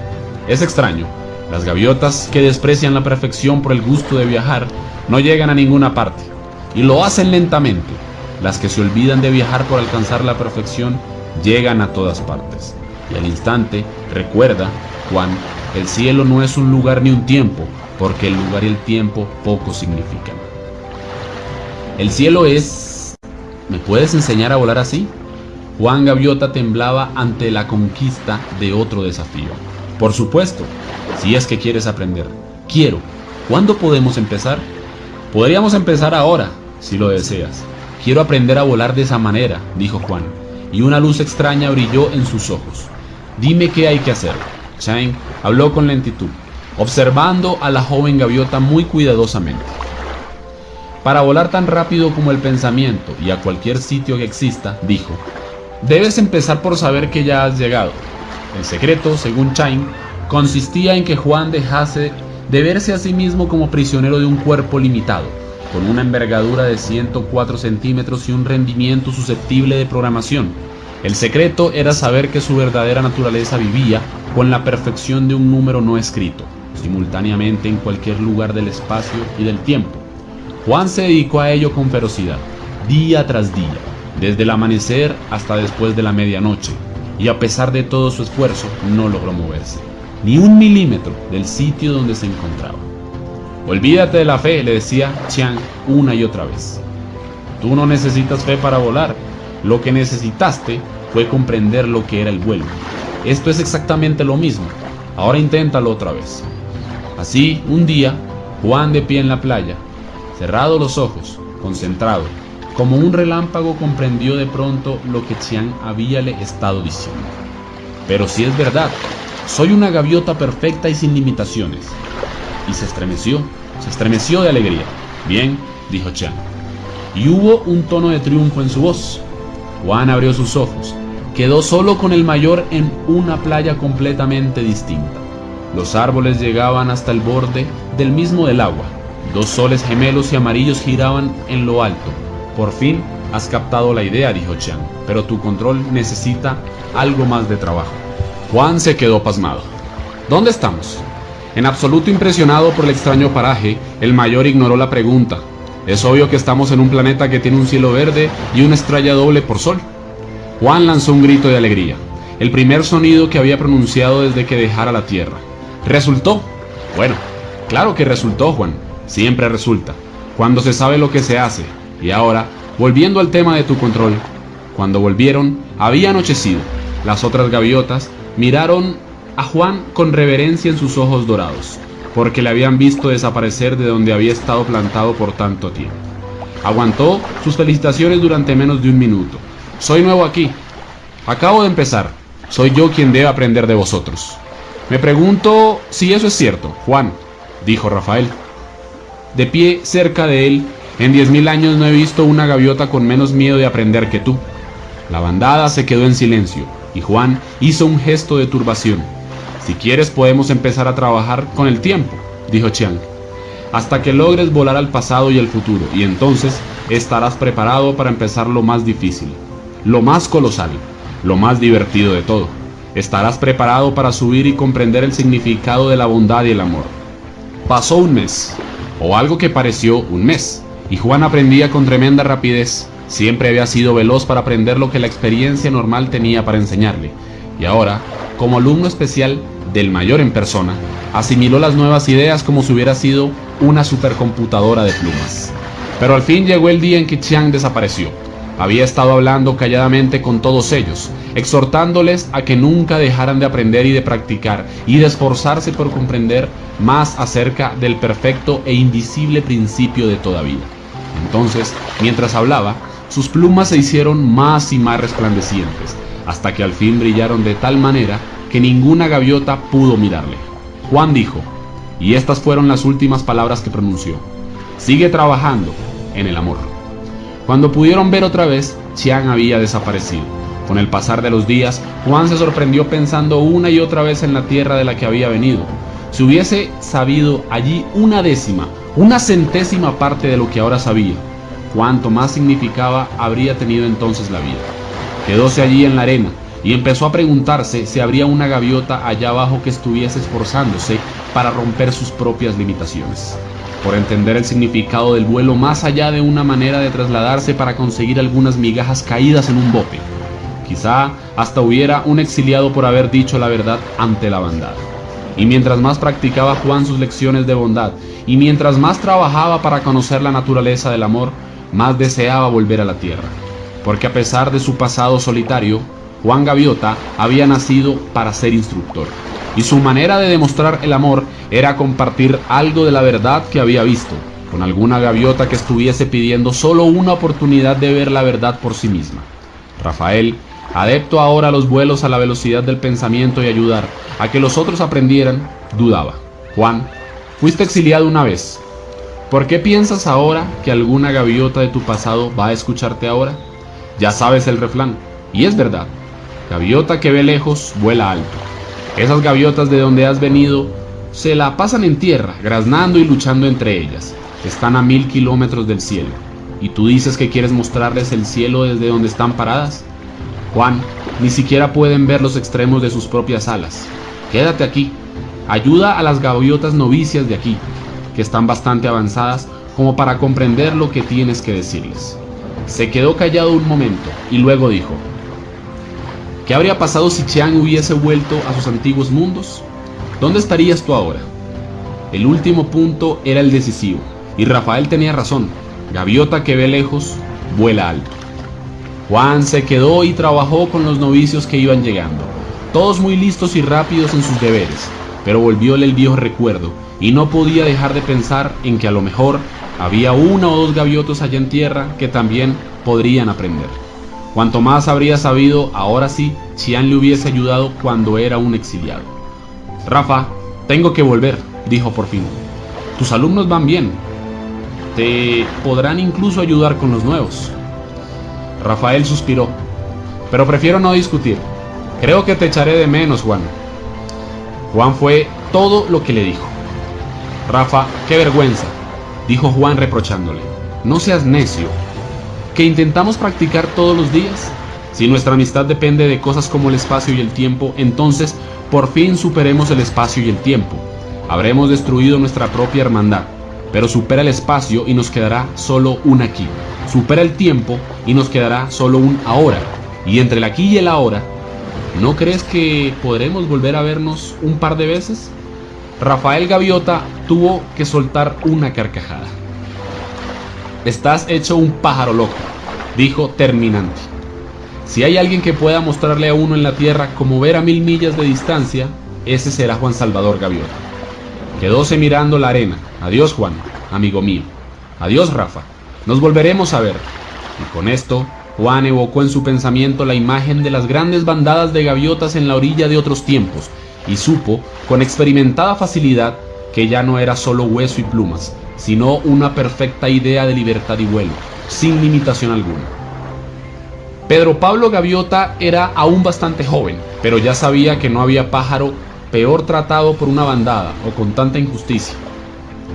Es extraño. Las gaviotas que desprecian la perfección por el gusto de viajar no llegan a ninguna parte, y lo hacen lentamente. Las que se olvidan de viajar por alcanzar la perfección llegan a todas partes. Y al instante, recuerda, Juan, el cielo no es un lugar ni un tiempo, porque el lugar y el tiempo poco significan. El cielo es... ¿Me puedes enseñar a volar así? Juan Gaviota temblaba ante la conquista de otro desafío. Por supuesto, si es que quieres aprender. Quiero. ¿Cuándo podemos empezar? Podríamos empezar ahora, si lo deseas. Quiero aprender a volar de esa manera, dijo Juan, y una luz extraña brilló en sus ojos. Dime qué hay que hacer. Chang habló con lentitud, observando a la joven gaviota muy cuidadosamente. Para volar tan rápido como el pensamiento y a cualquier sitio que exista, dijo, debes empezar por saber que ya has llegado. El secreto, según Chang, consistía en que Juan dejase de verse a sí mismo como prisionero de un cuerpo limitado, con una envergadura de 104 centímetros y un rendimiento susceptible de programación. El secreto era saber que su verdadera naturaleza vivía con la perfección de un número no escrito, simultáneamente en cualquier lugar del espacio y del tiempo. Juan se dedicó a ello con ferocidad, día tras día, desde el amanecer hasta después de la medianoche, y a pesar de todo su esfuerzo no logró moverse, ni un milímetro del sitio donde se encontraba. Olvídate de la fe, le decía Chiang una y otra vez. Tú no necesitas fe para volar, lo que necesitaste fue comprender lo que era el vuelo. Esto es exactamente lo mismo, ahora inténtalo otra vez. Así, un día, Juan de pie en la playa, cerrado los ojos, concentrado, como un relámpago comprendió de pronto lo que Chiang habíale estado diciendo. Pero si es verdad, soy una gaviota perfecta y sin limitaciones. Y se estremeció de alegría. Bien, dijo Chiang. Y hubo un tono de triunfo en su voz. Juan abrió sus ojos, quedó solo con el mayor en una playa completamente distinta. Los árboles llegaban hasta el borde del mismo del agua. Dos soles gemelos y amarillos giraban en lo alto. Por fin has captado la idea, dijo Chiang, pero tu control necesita algo más de trabajo. Juan se quedó pasmado. ¿Dónde estamos? En absoluto impresionado por el extraño paraje, el mayor ignoró la pregunta. Es obvio que estamos en un planeta que tiene un cielo verde y una estrella doble por sol. Juan lanzó un grito de alegría, el primer sonido que había pronunciado desde que dejara la Tierra. ¿Resultó? Bueno, claro que resultó, Juan. Siempre resulta, cuando se sabe lo que se hace. Y ahora, volviendo al tema de tu control, cuando volvieron, había anochecido. Las otras gaviotas miraron a Juan con reverencia en sus ojos dorados, porque le habían visto desaparecer de donde había estado plantado por tanto tiempo. Aguantó sus felicitaciones durante menos de un minuto. Soy nuevo aquí. Acabo de empezar. Soy yo quien debe aprender de vosotros. Me pregunto si eso es cierto, Juan, dijo Rafael. De pie cerca de él, en 10.000 años no he visto una gaviota con menos miedo de aprender que tú. La bandada se quedó en silencio, y Juan hizo un gesto de turbación. Si quieres podemos empezar a trabajar con el tiempo, dijo Chiang, hasta que logres volar al pasado y al futuro, y entonces estarás preparado para empezar lo más difícil, lo más colosal, lo más divertido de todo. Estarás preparado para subir y comprender el significado de la bondad y el amor. Pasó un mes, o algo que pareció un mes, y Juan aprendía con tremenda rapidez. Siempre había sido veloz para aprender lo que la experiencia normal tenía para enseñarle, y ahora, como alumno especial del mayor en persona, asimiló las nuevas ideas como si hubiera sido una supercomputadora de plumas. Pero al fin llegó el día en que Chiang desapareció. Había estado hablando calladamente con todos ellos, exhortándoles a que nunca dejaran de aprender y de practicar, y de esforzarse por comprender más acerca del perfecto e invisible principio de toda vida. Entonces, mientras hablaba, sus plumas se hicieron más y más resplandecientes, hasta que al fin brillaron de tal manera que ninguna gaviota pudo mirarle. Juan dijo, y estas fueron las últimas palabras que pronunció: sigue trabajando en el amor. Cuando pudieron ver otra vez, Chiang había desaparecido. Con el pasar de los días, Juan se sorprendió pensando una y otra vez en la tierra de la que había venido. Si hubiese sabido allí una décima, una centésima parte de lo que ahora sabía, cuánto más significaba habría tenido entonces la vida. Quedóse allí en la arena y empezó a preguntarse si habría una gaviota allá abajo que estuviese esforzándose para romper sus propias limitaciones, por entender el significado del vuelo más allá de una manera de trasladarse para conseguir algunas migajas caídas en un bote. Quizá hasta hubiera un exiliado por haber dicho la verdad ante la bandada. Y mientras más practicaba Juan sus lecciones de bondad, y mientras más trabajaba para conocer la naturaleza del amor, más deseaba volver a la tierra. Porque a pesar de su pasado solitario, Juan Gaviota había nacido para ser instructor, y su manera de demostrar el amor era compartir algo de la verdad que había visto, con alguna gaviota que estuviese pidiendo solo una oportunidad de ver la verdad por sí misma. Rafael, adepto ahora a los vuelos a la velocidad del pensamiento y ayudar a que los otros aprendieran, dudaba. Juan, fuiste exiliado una vez. ¿Por qué piensas ahora que alguna gaviota de tu pasado va a escucharte ahora? Ya sabes el refrán, y es verdad. Gaviota que ve lejos, vuela alto. Esas gaviotas de donde has venido se la pasan en tierra, graznando y luchando entre ellas. Están a 1000 kilómetros del cielo. ¿Y tú dices que quieres mostrarles el cielo desde donde están paradas? Juan, ni siquiera pueden ver los extremos de sus propias alas. Quédate aquí. Ayuda a las gaviotas novicias de aquí, que están bastante avanzadas como para comprender lo que tienes que decirles. Se quedó callado un momento y luego dijo: ¿qué habría pasado si Chiang hubiese vuelto a sus antiguos mundos? ¿Dónde estarías tú ahora? El último punto era el decisivo, y Rafael tenía razón. Gaviota que ve lejos, vuela alto. Juan se quedó y trabajó con los novicios que iban llegando, todos muy listos y rápidos en sus deberes, pero volvióle el viejo recuerdo, y no podía dejar de pensar en que a lo mejor había una o dos gaviotas allá en tierra que también podrían aprender. Cuanto más habría sabido, ahora sí, Chiang le hubiese ayudado cuando era un exiliado. Rafa, tengo que volver, dijo por fin. Tus alumnos van bien. Te podrán incluso ayudar con los nuevos. Rafael suspiró. Pero prefiero no discutir. Creo que te echaré de menos, Juan. Juan fue todo lo que le dijo. Rafa, qué vergüenza, dijo Juan reprochándole. No seas necio. ¿Que intentamos practicar todos los días? Si nuestra amistad depende de cosas como el espacio y el tiempo, entonces por fin superemos el espacio y el tiempo. Habremos destruido nuestra propia hermandad, pero supera el espacio y nos quedará solo un aquí. Supera el tiempo y nos quedará solo un ahora. Y entre el aquí y el ahora, ¿no crees que podremos volver a vernos un par de veces? Rafael Gaviota tuvo que soltar una carcajada. Estás hecho un pájaro loco, dijo terminante. Si hay alguien que pueda mostrarle a uno en la tierra como ver a 1000 millas de distancia, ese será Juan Salvador Gaviota. Quedóse mirando la arena. Adiós, Juan, amigo mío. Adiós, Rafa. Nos volveremos a ver. Y con esto, Juan evocó en su pensamiento la imagen de las grandes bandadas de gaviotas en la orilla de otros tiempos, y supo, con experimentada facilidad, que ya no era solo hueso y plumas, sino una perfecta idea de libertad y vuelo, sin limitación alguna. Pedro Pablo Gaviota era aún bastante joven, pero ya sabía que no había pájaro peor tratado por una bandada o con tanta injusticia.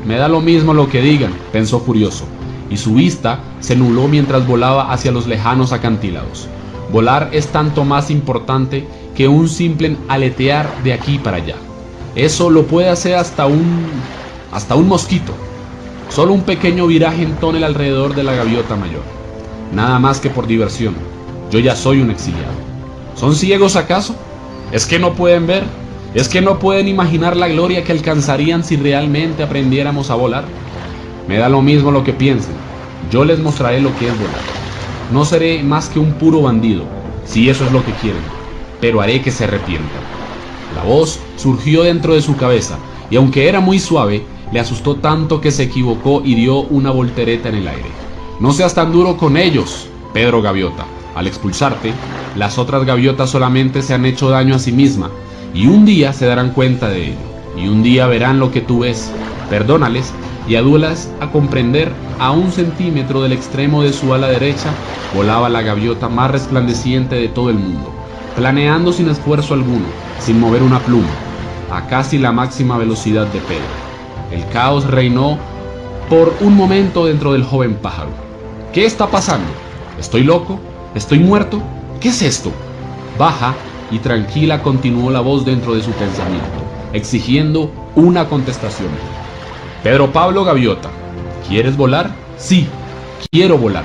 Me da lo mismo lo que digan, pensó furioso, y su vista se nubló mientras volaba hacia los lejanos acantilados. Volar es tanto más importante que un simple aletear de aquí para allá. Eso lo puede hacer hasta un mosquito. Solo un pequeño viraje en tonel alrededor de la gaviota mayor. Nada más que por diversión. Yo ya soy un exiliado. ¿Son ciegos acaso? ¿Es que no pueden ver? ¿Es que no pueden imaginar la gloria que alcanzarían si realmente aprendiéramos a volar? Me da lo mismo lo que piensen. Yo les mostraré lo que es volar. No seré más que un puro bandido, si eso es lo que quieren, pero haré que se arrepientan. La voz surgió dentro de su cabeza, y aunque era muy suave, le asustó tanto que se equivocó y dio una voltereta en el aire. No seas tan duro con ellos, Pedro Gaviota. Al expulsarte, las otras gaviotas solamente se han hecho daño a sí mismas, y un día se darán cuenta de ello, y un día verán lo que tú ves. Perdónales y ayúdalas a comprender. A 1 centímetro del extremo de su ala derecha volaba la gaviota más resplandeciente de todo el mundo, planeando sin esfuerzo alguno, sin mover una pluma, a casi la máxima velocidad de Pedro. El caos reinó por un momento dentro del joven pájaro. ¿Qué está pasando? ¿Estoy loco? ¿Estoy muerto? ¿Qué es esto? Baja y tranquila continuó la voz dentro de su pensamiento, exigiendo una contestación. Pedro Pablo Gaviota, ¿quieres volar? Sí, quiero volar.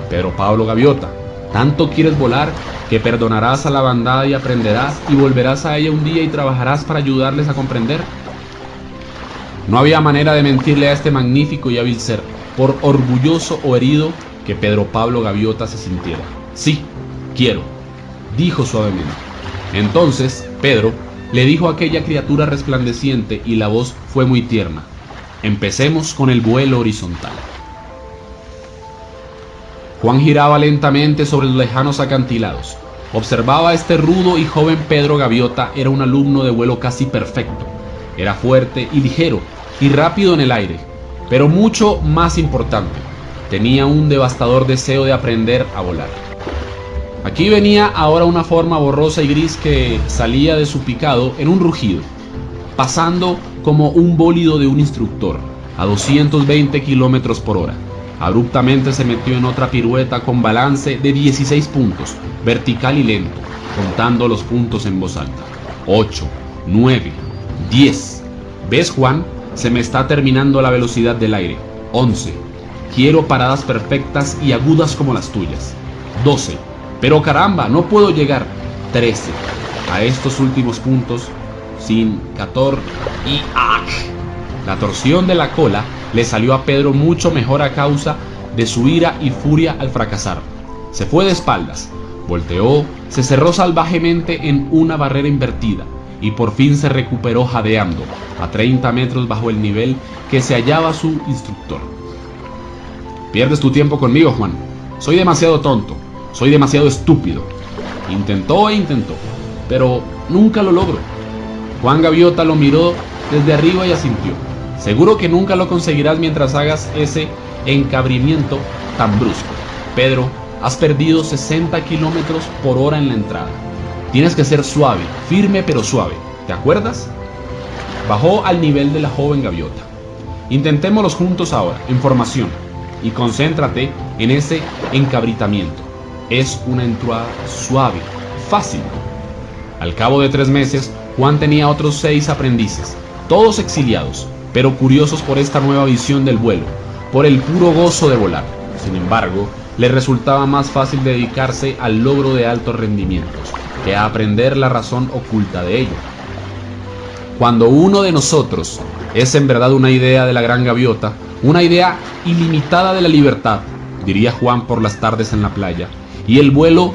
Pedro Pablo Gaviota, ¿tanto quieres volar que perdonarás a la bandada y aprenderás y volverás a ella un día y trabajarás para ayudarles a comprender? No había manera de mentirle a este magnífico y hábil ser, por orgulloso o herido que Pedro Pablo Gaviota se sintiera. Sí, quiero, dijo suavemente. Entonces Pedro le dijo a aquella criatura resplandeciente y la voz fue muy tierna: empecemos con el vuelo horizontal. Juan giraba lentamente sobre los lejanos acantilados. Observaba a este rudo y joven Pedro Gaviota. Era un alumno de vuelo casi perfecto. Era fuerte y ligero y rápido en el aire, pero mucho más importante, tenía un devastador deseo de aprender a volar. Aquí venía ahora una forma borrosa y gris que salía de su picado en un rugido, pasando como un bólido de un instructor, a 220 kilómetros por hora. Abruptamente se metió en otra pirueta con balance de 16 puntos, vertical y lento, contando los puntos en voz alta. 8, 9, 10. ¿Ves, Juan? Se me está terminando la velocidad del aire. 11. Quiero paradas perfectas y agudas como las tuyas. 12. Pero caramba, no puedo llegar. 13. A estos últimos puntos, sin 14 y ¡ac! La torsión de la cola le salió a Pedro mucho mejor a causa de su ira y furia al fracasar. Se fue de espaldas, volteó, se cerró salvajemente en una barrera invertida y por fin se recuperó jadeando, a 30 metros bajo el nivel que se hallaba su instructor. Pierdes tu tiempo conmigo, Juan. Soy demasiado tonto, soy demasiado estúpido. Intentó e intentó, pero nunca lo logró. Juan Gaviota lo miró desde arriba y asintió. Seguro que nunca lo conseguirás mientras hagas ese encabrimiento tan brusco. Pedro, has perdido 60 kilómetros por hora en la entrada. Tienes que ser suave, firme pero suave. ¿Te acuerdas? Bajó al nivel de la joven gaviota. Intentémoslos juntos ahora, en formación, y concéntrate en ese encabritamiento. Es una entrada suave, fácil. Al cabo de 3 meses, Juan tenía otros 6 aprendices, todos exiliados, pero curiosos por esta nueva visión del vuelo, por el puro gozo de volar. Sin embargo, le resultaba más fácil dedicarse al logro de altos rendimientos que a aprender la razón oculta de ello. Cuando uno de nosotros es en verdad una idea de la gran gaviota, una idea ilimitada de la libertad, diría Juan por las tardes en la playa, y el vuelo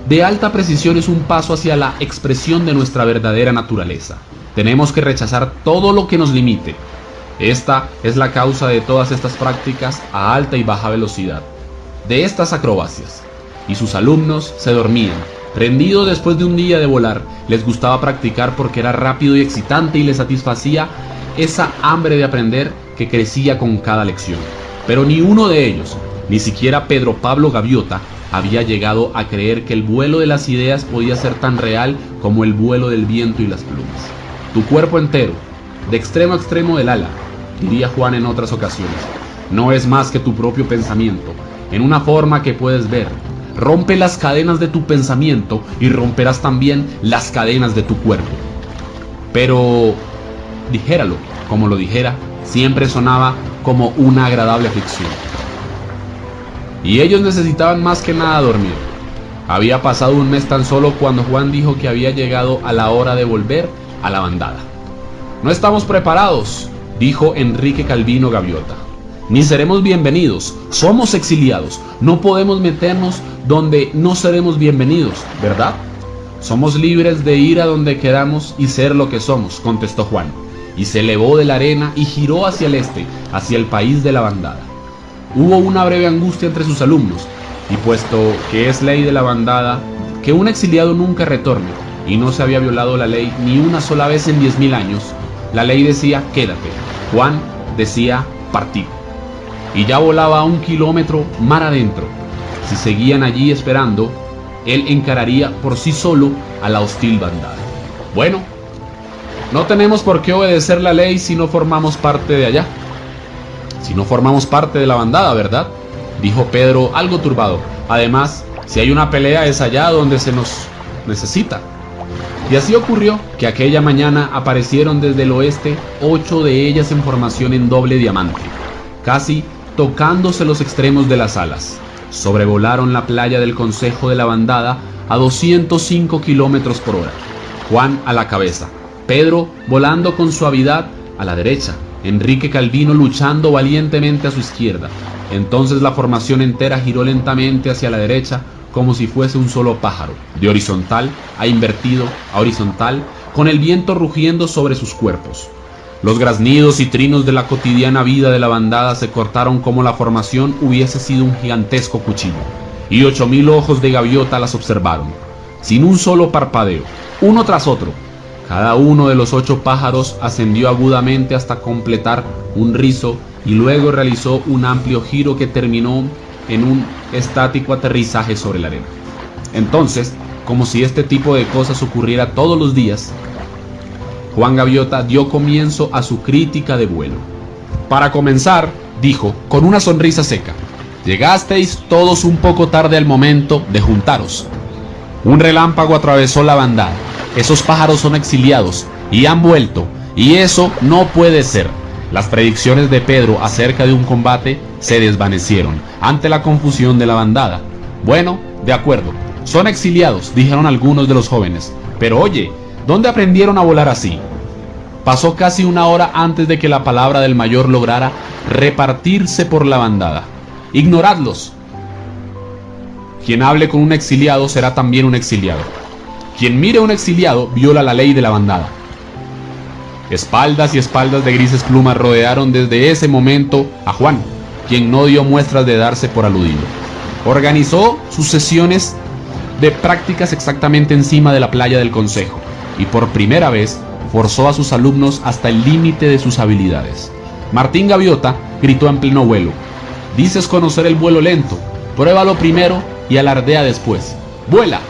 de alta precisión es un paso hacia la expresión de nuestra verdadera naturaleza. Tenemos que rechazar todo lo que nos limite. Esta es la causa de todas estas prácticas a alta y baja velocidad, de estas acrobacias. Y sus alumnos se dormían. Rendidos después de un día de volar, les gustaba practicar porque era rápido y excitante y les satisfacía esa hambre de aprender que crecía con cada lección. Pero ni uno de ellos, ni siquiera Pedro Pablo Gaviota, había llegado a creer que el vuelo de las ideas podía ser tan real como el vuelo del viento y las plumas. Tu cuerpo entero, de extremo a extremo del ala, diría Juan en otras ocasiones, no es más que tu propio pensamiento, en una forma que puedes ver. Rompe las cadenas de tu pensamiento y romperás también las cadenas de tu cuerpo. Pero, dijéralo como lo dijera, siempre sonaba como una agradable aflicción. Y ellos necesitaban más que nada dormir. Había pasado un mes tan solo cuando Juan dijo que había llegado a la hora de volver a la bandada. No estamos preparados, dijo Enrique Calvino Gaviota. Ni seremos bienvenidos, somos exiliados, no podemos meternos donde no seremos bienvenidos, ¿verdad? Somos libres de ir a donde queramos y ser lo que somos, contestó Juan, y se elevó de la arena y giró hacia el este, hacia el país de la bandada. Hubo una breve angustia entre sus alumnos, y puesto que es ley de la bandada que un exiliado nunca retorne, y no se había violado la ley ni una sola vez en 10.000 años, la ley decía quédate, Juan decía partir. Y ya volaba a 1 kilómetro mar adentro. Si seguían allí esperando, él encararía por sí solo a la hostil bandada. Bueno, no tenemos por qué obedecer la ley si no formamos parte de allá. Si no formamos parte de la bandada, ¿verdad? Dijo Pedro algo turbado. Además, si hay una pelea es allá donde se nos necesita. Y así ocurrió que aquella mañana aparecieron desde el oeste 8 de ellas en formación en doble diamante, casi tocándose los extremos de las alas. Sobrevolaron la playa del Consejo de la Bandada a 205 kilómetros por hora. Juan a la cabeza, Pedro volando con suavidad a la derecha, Enrique Calvino luchando valientemente a su izquierda. Entonces la formación entera giró lentamente hacia la derecha como si fuese un solo pájaro, de horizontal a invertido a horizontal, con el viento rugiendo sobre sus cuerpos. Los graznidos y trinos de la cotidiana vida de la bandada se cortaron como la formación hubiese sido un gigantesco cuchillo, y 8.000 ojos de gaviota las observaron, sin un solo parpadeo, uno tras otro. Cada uno de los 8 pájaros ascendió agudamente hasta completar un rizo y luego realizó un amplio giro que terminó en un estático aterrizaje sobre la arena. Entonces, como si este tipo de cosas ocurriera todos los días, Juan Gaviota dio comienzo a su crítica de vuelo. Para comenzar, dijo con una sonrisa seca. Llegasteis todos un poco tarde al momento de juntaros. Un relámpago atravesó la bandada. Esos pájaros son exiliados y han vuelto, y eso no puede ser. Las predicciones de Pedro acerca de un combate se desvanecieron ante la confusión de la bandada. Bueno, de acuerdo, son exiliados, dijeron algunos de los jóvenes. Pero oye, ¿dónde aprendieron a volar así? Pasó casi una hora antes de que la palabra del mayor lograra repartirse por la bandada. Ignoradlos. Quien hable con un exiliado será también un exiliado. Quien mire a un exiliado viola la ley de la bandada. Espaldas y espaldas de grises plumas rodearon desde ese momento a Juan, quien no dio muestras de darse por aludido. Organizó sus sesiones de prácticas exactamente encima de la playa del Consejo, y por primera vez forzó a sus alumnos hasta el límite de sus habilidades. Martín Gaviota gritó en pleno vuelo: «Dices conocer el vuelo lento, pruébalo primero y alardea después. ¡Vuela!».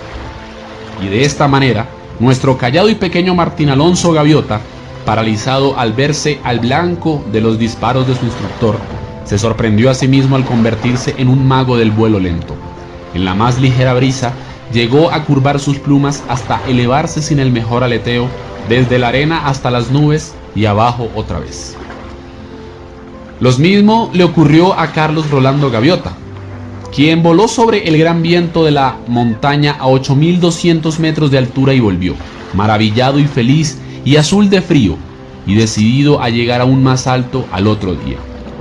Y de esta manera, nuestro callado y pequeño Martín Alonso Gaviota, paralizado al verse al blanco de los disparos de su instructor, se sorprendió a sí mismo al convertirse en un mago del vuelo lento. En la más ligera brisa, llegó a curvar sus plumas hasta elevarse sin el mejor aleteo, desde la arena hasta las nubes y abajo otra vez. Lo mismo le ocurrió a Carlos Rolando Gaviota, quien voló sobre el gran viento de la montaña a 8.200 metros de altura y volvió, maravillado y feliz y azul de frío, y decidido a llegar aún más alto al otro día.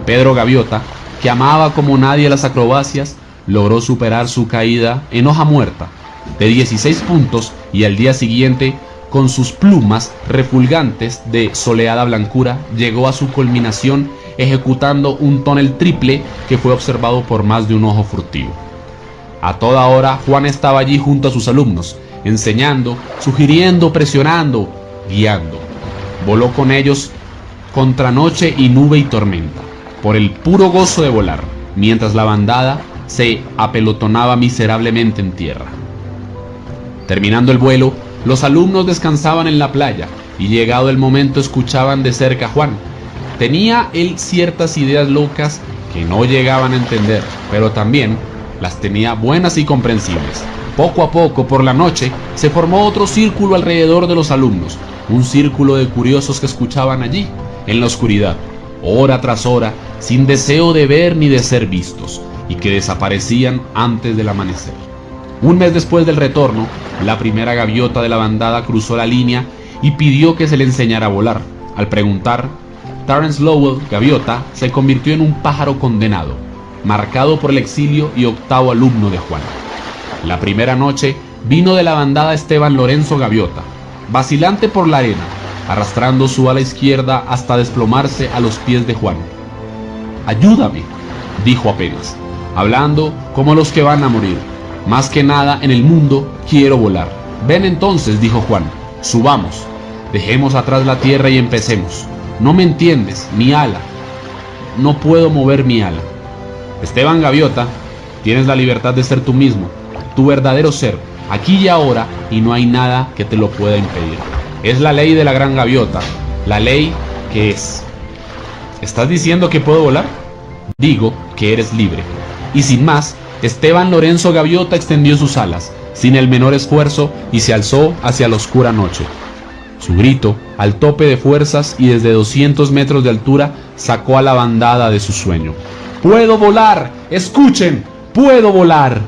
Pedro Gaviota, que amaba como nadie las acrobacias, logró superar su caída en hoja muerta de 16 puntos y al día siguiente, con sus plumas refulgantes de soleada blancura, llegó a su culminación ejecutando un tonel triple que fue observado por más de un ojo furtivo. A toda hora Juan estaba allí junto a sus alumnos, enseñando, sugiriendo, presionando, guiando. Voló con ellos contra noche y nube y tormenta, por el puro gozo de volar, mientras la bandada se apelotonaba miserablemente en tierra. Terminando el vuelo, los alumnos descansaban en la playa y llegado el momento escuchaban de cerca a Juan. Tenía él ciertas ideas locas que no llegaban a entender, pero también las tenía buenas y comprensibles. Poco a poco, por la noche, se formó otro círculo alrededor de los alumnos, un círculo de curiosos que escuchaban allí, en la oscuridad, hora tras hora, sin deseo de ver ni de ser vistos, y que desaparecían antes del amanecer. Un mes después del retorno, la primera gaviota de la bandada cruzó la línea y pidió que se le enseñara a volar. Al preguntar, Terence Lowell Gaviota se convirtió en un pájaro condenado, marcado por el exilio y octavo alumno de Juan. La primera noche vino de la bandada Esteban Lorenzo Gaviota, vacilante por la arena, arrastrando su ala izquierda hasta desplomarse a los pies de Juan. «Ayúdame», dijo apenas, hablando como los que van a morir. «Más que nada en el mundo quiero volar». «Ven entonces», dijo Juan, «subamos, dejemos atrás la tierra y empecemos». «No me entiendes, mi ala. No puedo mover mi ala». «Esteban Gaviota, tienes la libertad de ser tú mismo, tu verdadero ser, aquí y ahora, y no hay nada que te lo pueda impedir. Es la ley de la gran gaviota, la ley que es». «¿Estás diciendo que puedo volar?». «Digo que eres libre». Y sin más, Esteban Lorenzo Gaviota extendió sus alas, sin el menor esfuerzo, y se alzó hacia la oscura noche. Su grito, al tope de fuerzas y desde 200 metros de altura, sacó a la bandada de su sueño. «¡Puedo volar! ¡Escuchen! ¡Puedo volar!».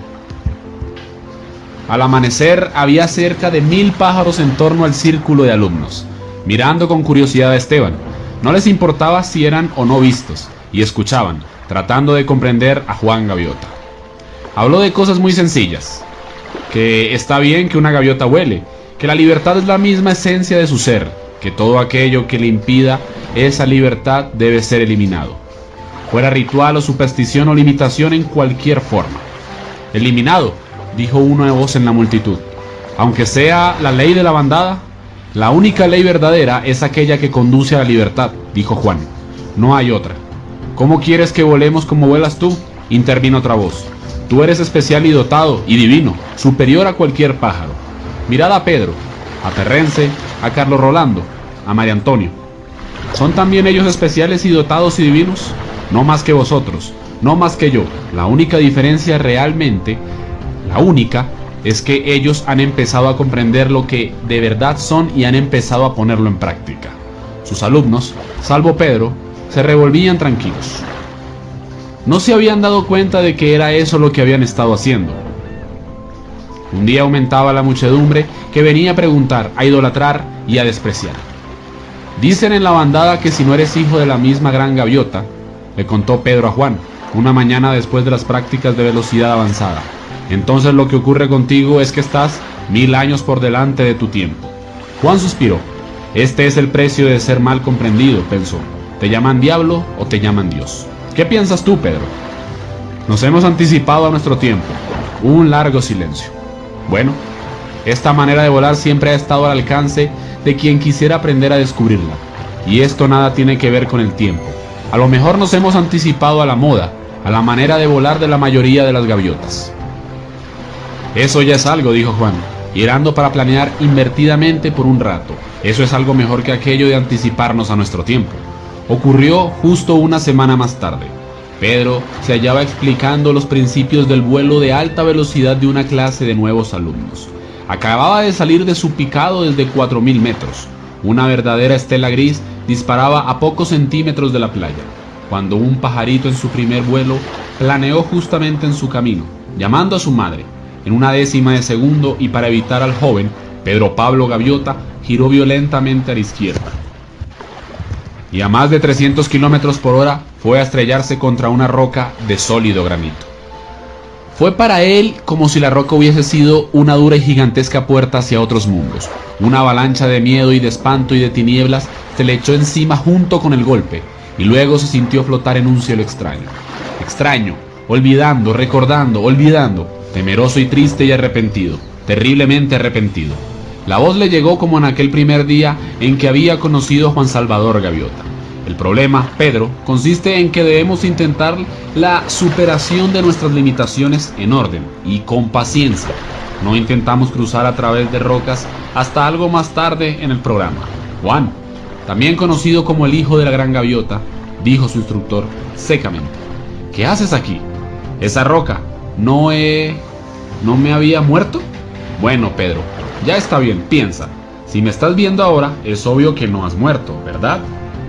Al amanecer había cerca de 1000 pájaros en torno al círculo de alumnos, mirando con curiosidad a Esteban. No les importaba si eran o no vistos, y escuchaban, tratando de comprender a Juan Gaviota. Habló de cosas muy sencillas, que está bien que una gaviota vuele, que la libertad es la misma esencia de su ser, que todo aquello que le impida esa libertad debe ser eliminado, fuera ritual o superstición o limitación en cualquier forma. «Eliminado», dijo una voz en la multitud. «Aunque sea la ley de la bandada, la única ley verdadera es aquella que conduce a la libertad», dijo Juan. «No hay otra». «¿Cómo quieres que volemos como vuelas tú?», intervino otra voz. «Tú eres especial y dotado y divino, superior a cualquier pájaro. Mirad a Pedro, a Terrence, a Carlos Rolando, a María Antonio. ¿Son también ellos especiales y dotados y divinos? no más que vosotros, no más que yo. La única diferencia realmente, la única, es que ellos han empezado a comprender lo que de verdad son y han empezado a ponerlo en práctica. Sus alumnos, salvo Pedro, se revolvían tranquilos. No se habían dado cuenta de que era eso lo que habían estado haciendo. Un día aumentaba la muchedumbre que venía a preguntar, a idolatrar y a despreciar. Dicen en la bandada que si no eres hijo de la misma gran gaviota, le contó Pedro a Juan, una mañana después de las prácticas de velocidad avanzada. Entonces lo que ocurre contigo es que estás 1000 años por delante de tu tiempo. Juan suspiró. Este es el precio de ser mal comprendido, pensó. ¿Te llaman diablo o te llaman Dios? ¿Qué piensas tú, Pedro? Nos hemos anticipado a nuestro tiempo. Hubo un largo silencio. Bueno, esta manera de volar siempre ha estado al alcance de quien quisiera aprender a descubrirla. Y esto nada tiene que ver con el tiempo. A lo mejor nos hemos anticipado a la moda, a la manera de volar de la mayoría de las gaviotas. Eso ya es algo, dijo Juan, girando para planear invertidamente por un rato. Eso es algo mejor que aquello de anticiparnos a nuestro tiempo. Ocurrió justo una semana más tarde. Pedro se hallaba explicando los principios del vuelo de alta velocidad de una clase de nuevos alumnos. Acababa de salir de su picado desde 4000 metros. Una verdadera estela gris disparaba a pocos centímetros de la playa, cuando un pajarito en su primer vuelo planeó justamente en su camino, llamando a su madre. En una décima de segundo, y para evitar al joven, Pedro Pablo Gaviota giró violentamente a la izquierda. Y a más de 300 kilómetros por hora fue a estrellarse contra una roca de sólido granito. Fue para él como si la roca hubiese sido una dura y gigantesca puerta hacia otros mundos. Una avalancha de miedo y de espanto y de tinieblas se le echó encima junto con el golpe, y luego se sintió flotar en un cielo extraño. Extraño, olvidando, recordando, olvidando, temeroso y triste y arrepentido, terriblemente arrepentido. La voz le llegó como en aquel primer día en que había conocido a Juan Salvador Gaviota. El problema, Pedro, consiste en que debemos intentar la superación de nuestras limitaciones en orden y con paciencia. No intentamos cruzar a través de rocas hasta algo más tarde en el programa. Juan, también conocido como el hijo de la gran gaviota, dijo su instructor secamente. ¿Qué haces aquí? Esa roca, ¿no me había muerto? Bueno, Pedro, ya está bien, piensa. Si me estás viendo ahora, es obvio que no has muerto, ¿verdad?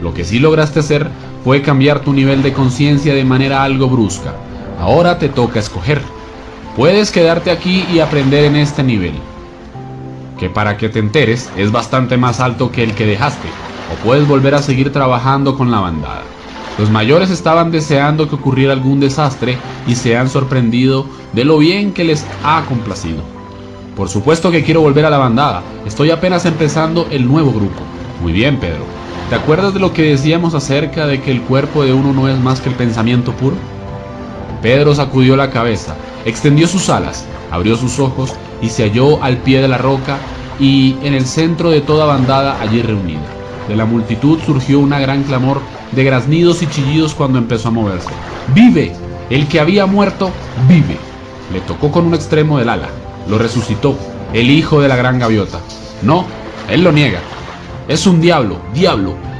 Lo que sí lograste hacer fue cambiar tu nivel de conciencia de manera algo brusca. Ahora te toca escoger. Puedes quedarte aquí y aprender en este nivel, que para que te enteres es bastante más alto que el que dejaste, o puedes volver a seguir trabajando con la bandada. Los mayores estaban deseando que ocurriera algún desastre y se han sorprendido de lo bien que les ha complacido. Por supuesto que quiero volver a la bandada. Estoy apenas empezando el nuevo grupo. Muy bien, Pedro. ¿Te acuerdas de lo que decíamos acerca de que el cuerpo de uno no es más que el pensamiento puro? Pedro sacudió la cabeza, extendió sus alas, abrió sus ojos y se halló al pie de la roca y en el centro de toda bandada allí reunida. De la multitud surgió una gran clamor de graznidos y chillidos cuando empezó a moverse. ¡Vive! El que había muerto, vive. Le tocó con un extremo del ala. Lo resucitó, el hijo de la gran gaviota. No, él lo niega. Es un diablo,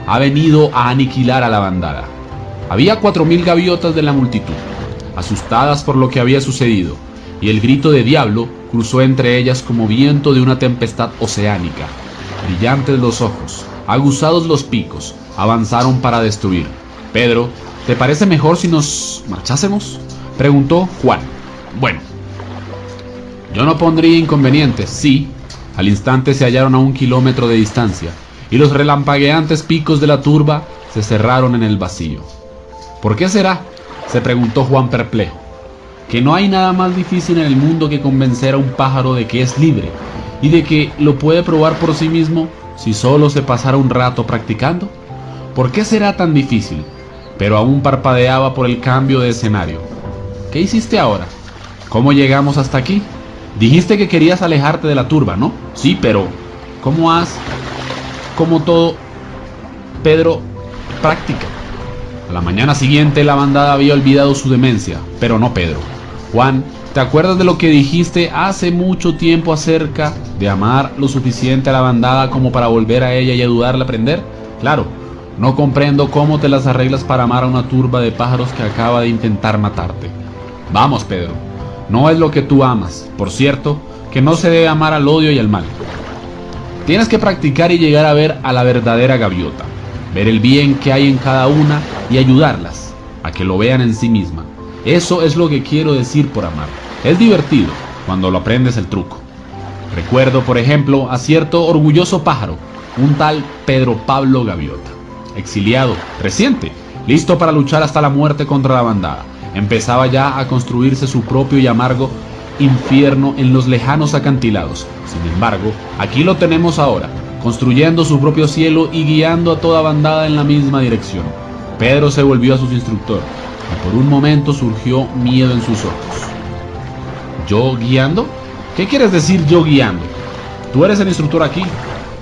ha venido a aniquilar a la bandada. Había 4000 gaviotas de la multitud, asustadas por lo que había sucedido, y el grito de diablo cruzó entre ellas como viento de una tempestad oceánica. Brillantes los ojos, aguzados los picos, avanzaron para destruir. Pedro, ¿te parece mejor si nos marchásemos?, preguntó Juan. Bueno, yo no pondría inconvenientes, sí. Al instante se hallaron a 1 kilómetro de distancia, y los relampagueantes picos de la turba se cerraron en el vacío. ¿Por qué será?, se preguntó Juan perplejo. ¿Que no hay nada más difícil en el mundo que convencer a un pájaro de que es libre y de que lo puede probar por sí mismo si solo se pasara un rato practicando? ¿Por qué será tan difícil? Pero aún parpadeaba por el cambio de escenario. ¿Qué hiciste ahora? ¿Cómo llegamos hasta aquí? Dijiste que querías alejarte de la turba, ¿no? Sí, pero ¿cómo todo, Pedro, práctica? A la mañana siguiente la bandada había olvidado su demencia, pero no Pedro. Juan, ¿te acuerdas de lo que dijiste hace mucho tiempo acerca de amar lo suficiente a la bandada como para volver a ella y ayudarla a aprender? Claro, No comprendo cómo te las arreglas para amar a una turba de pájaros que acaba de intentar matarte. Vamos, Pedro, no es lo que tú amas. Por cierto, que no se debe amar al odio y al mal. Tienes que practicar y llegar a ver a la verdadera gaviota, ver el bien que hay en cada una y ayudarlas a que lo vean en sí misma. Eso es lo que quiero decir por amar. Es divertido cuando lo aprendes el truco. Recuerdo, por ejemplo, a cierto orgulloso pájaro, un tal Pedro Pablo Gaviota, exiliado, reciente, listo para luchar hasta la muerte contra la bandada. Empezaba ya a construirse su propio y amargo infierno en los lejanos acantilados. Sin embargo, aquí lo tenemos ahora, construyendo su propio cielo y guiando a toda bandada en la misma dirección. Pedro se volvió a su instructor, y por un momento surgió miedo en sus ojos. ¿Yo guiando? ¿Qué quieres decir yo guiando? Tú eres el instructor aquí.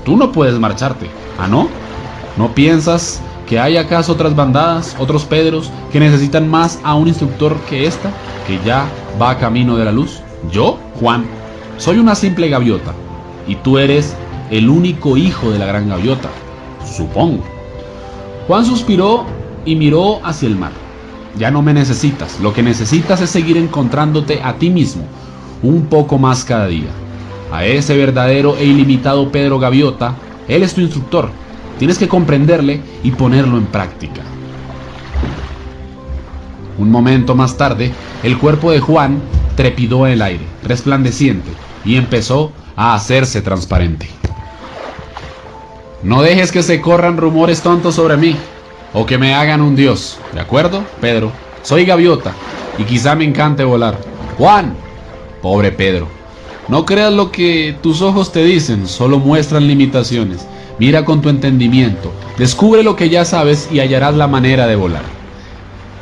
Tú no puedes marcharte. ¿Ah, no? ¿No piensas que hay acaso otras bandadas, otros Pedros, que necesitan más a un instructor que esta, que ya va camino de la luz? Yo, Juan, soy una simple gaviota, y tú eres el único hijo de la gran gaviota, supongo. Juan suspiró y miró hacia el mar. Ya no me necesitas, lo que necesitas es seguir encontrándote a ti mismo, un poco más cada día. A ese verdadero e ilimitado Pedro Gaviota, él es tu instructor. Tienes que comprenderle y ponerlo en práctica. Un momento más tarde, el cuerpo de Juan trepidó en el aire, resplandeciente, y empezó a hacerse transparente. No dejes que se corran rumores tontos sobre mí, o que me hagan un dios, ¿de acuerdo, Pedro? Soy gaviota, y quizá me encante volar. ¡Juan! Pobre Pedro, no creas lo que tus ojos te dicen, solo muestran limitaciones. Mira con tu entendimiento, descubre lo que ya sabes y hallarás la manera de volar.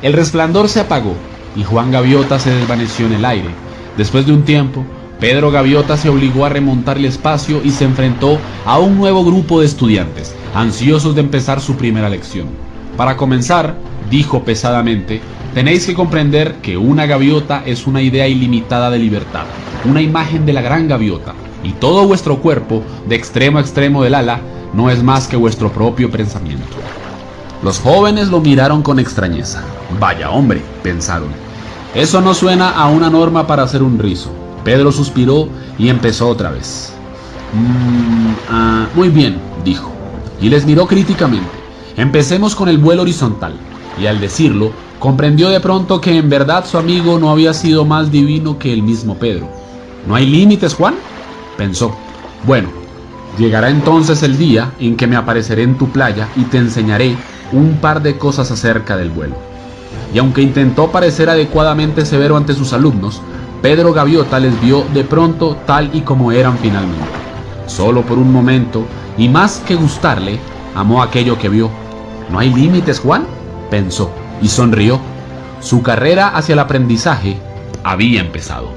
El resplandor se apagó y Juan Gaviota se desvaneció en el aire. Después de un tiempo, Pedro Gaviota se obligó a remontar el espacio y se enfrentó a un nuevo grupo de estudiantes, ansiosos de empezar su primera lección. Para comenzar, dijo pesadamente, tenéis que comprender que una gaviota es una idea ilimitada de libertad, una imagen de la gran gaviota, y todo vuestro cuerpo, de extremo a extremo del ala, no es más que vuestro propio pensamiento. Los jóvenes lo miraron con extrañeza. Vaya hombre, pensaron. Eso no suena a una norma para hacer un rizo. Pedro suspiró y empezó otra vez. Muy bien, dijo, y les miró críticamente. Empecemos con el vuelo horizontal. Y al decirlo, comprendió de pronto que en verdad su amigo no había sido más divino que el mismo Pedro. ¿No hay límites, Juan?, pensó. Bueno, llegará entonces el día en que me apareceré en tu playa y te enseñaré un par de cosas acerca del vuelo. Y aunque intentó parecer adecuadamente severo ante sus alumnos, Pedro Gaviota les vio de pronto tal y como eran finalmente. Solo por un momento, y más que gustarle, amó aquello que vio. ¿No hay límites, Juan?, pensó, y sonrió. Su carrera hacia el aprendizaje había empezado.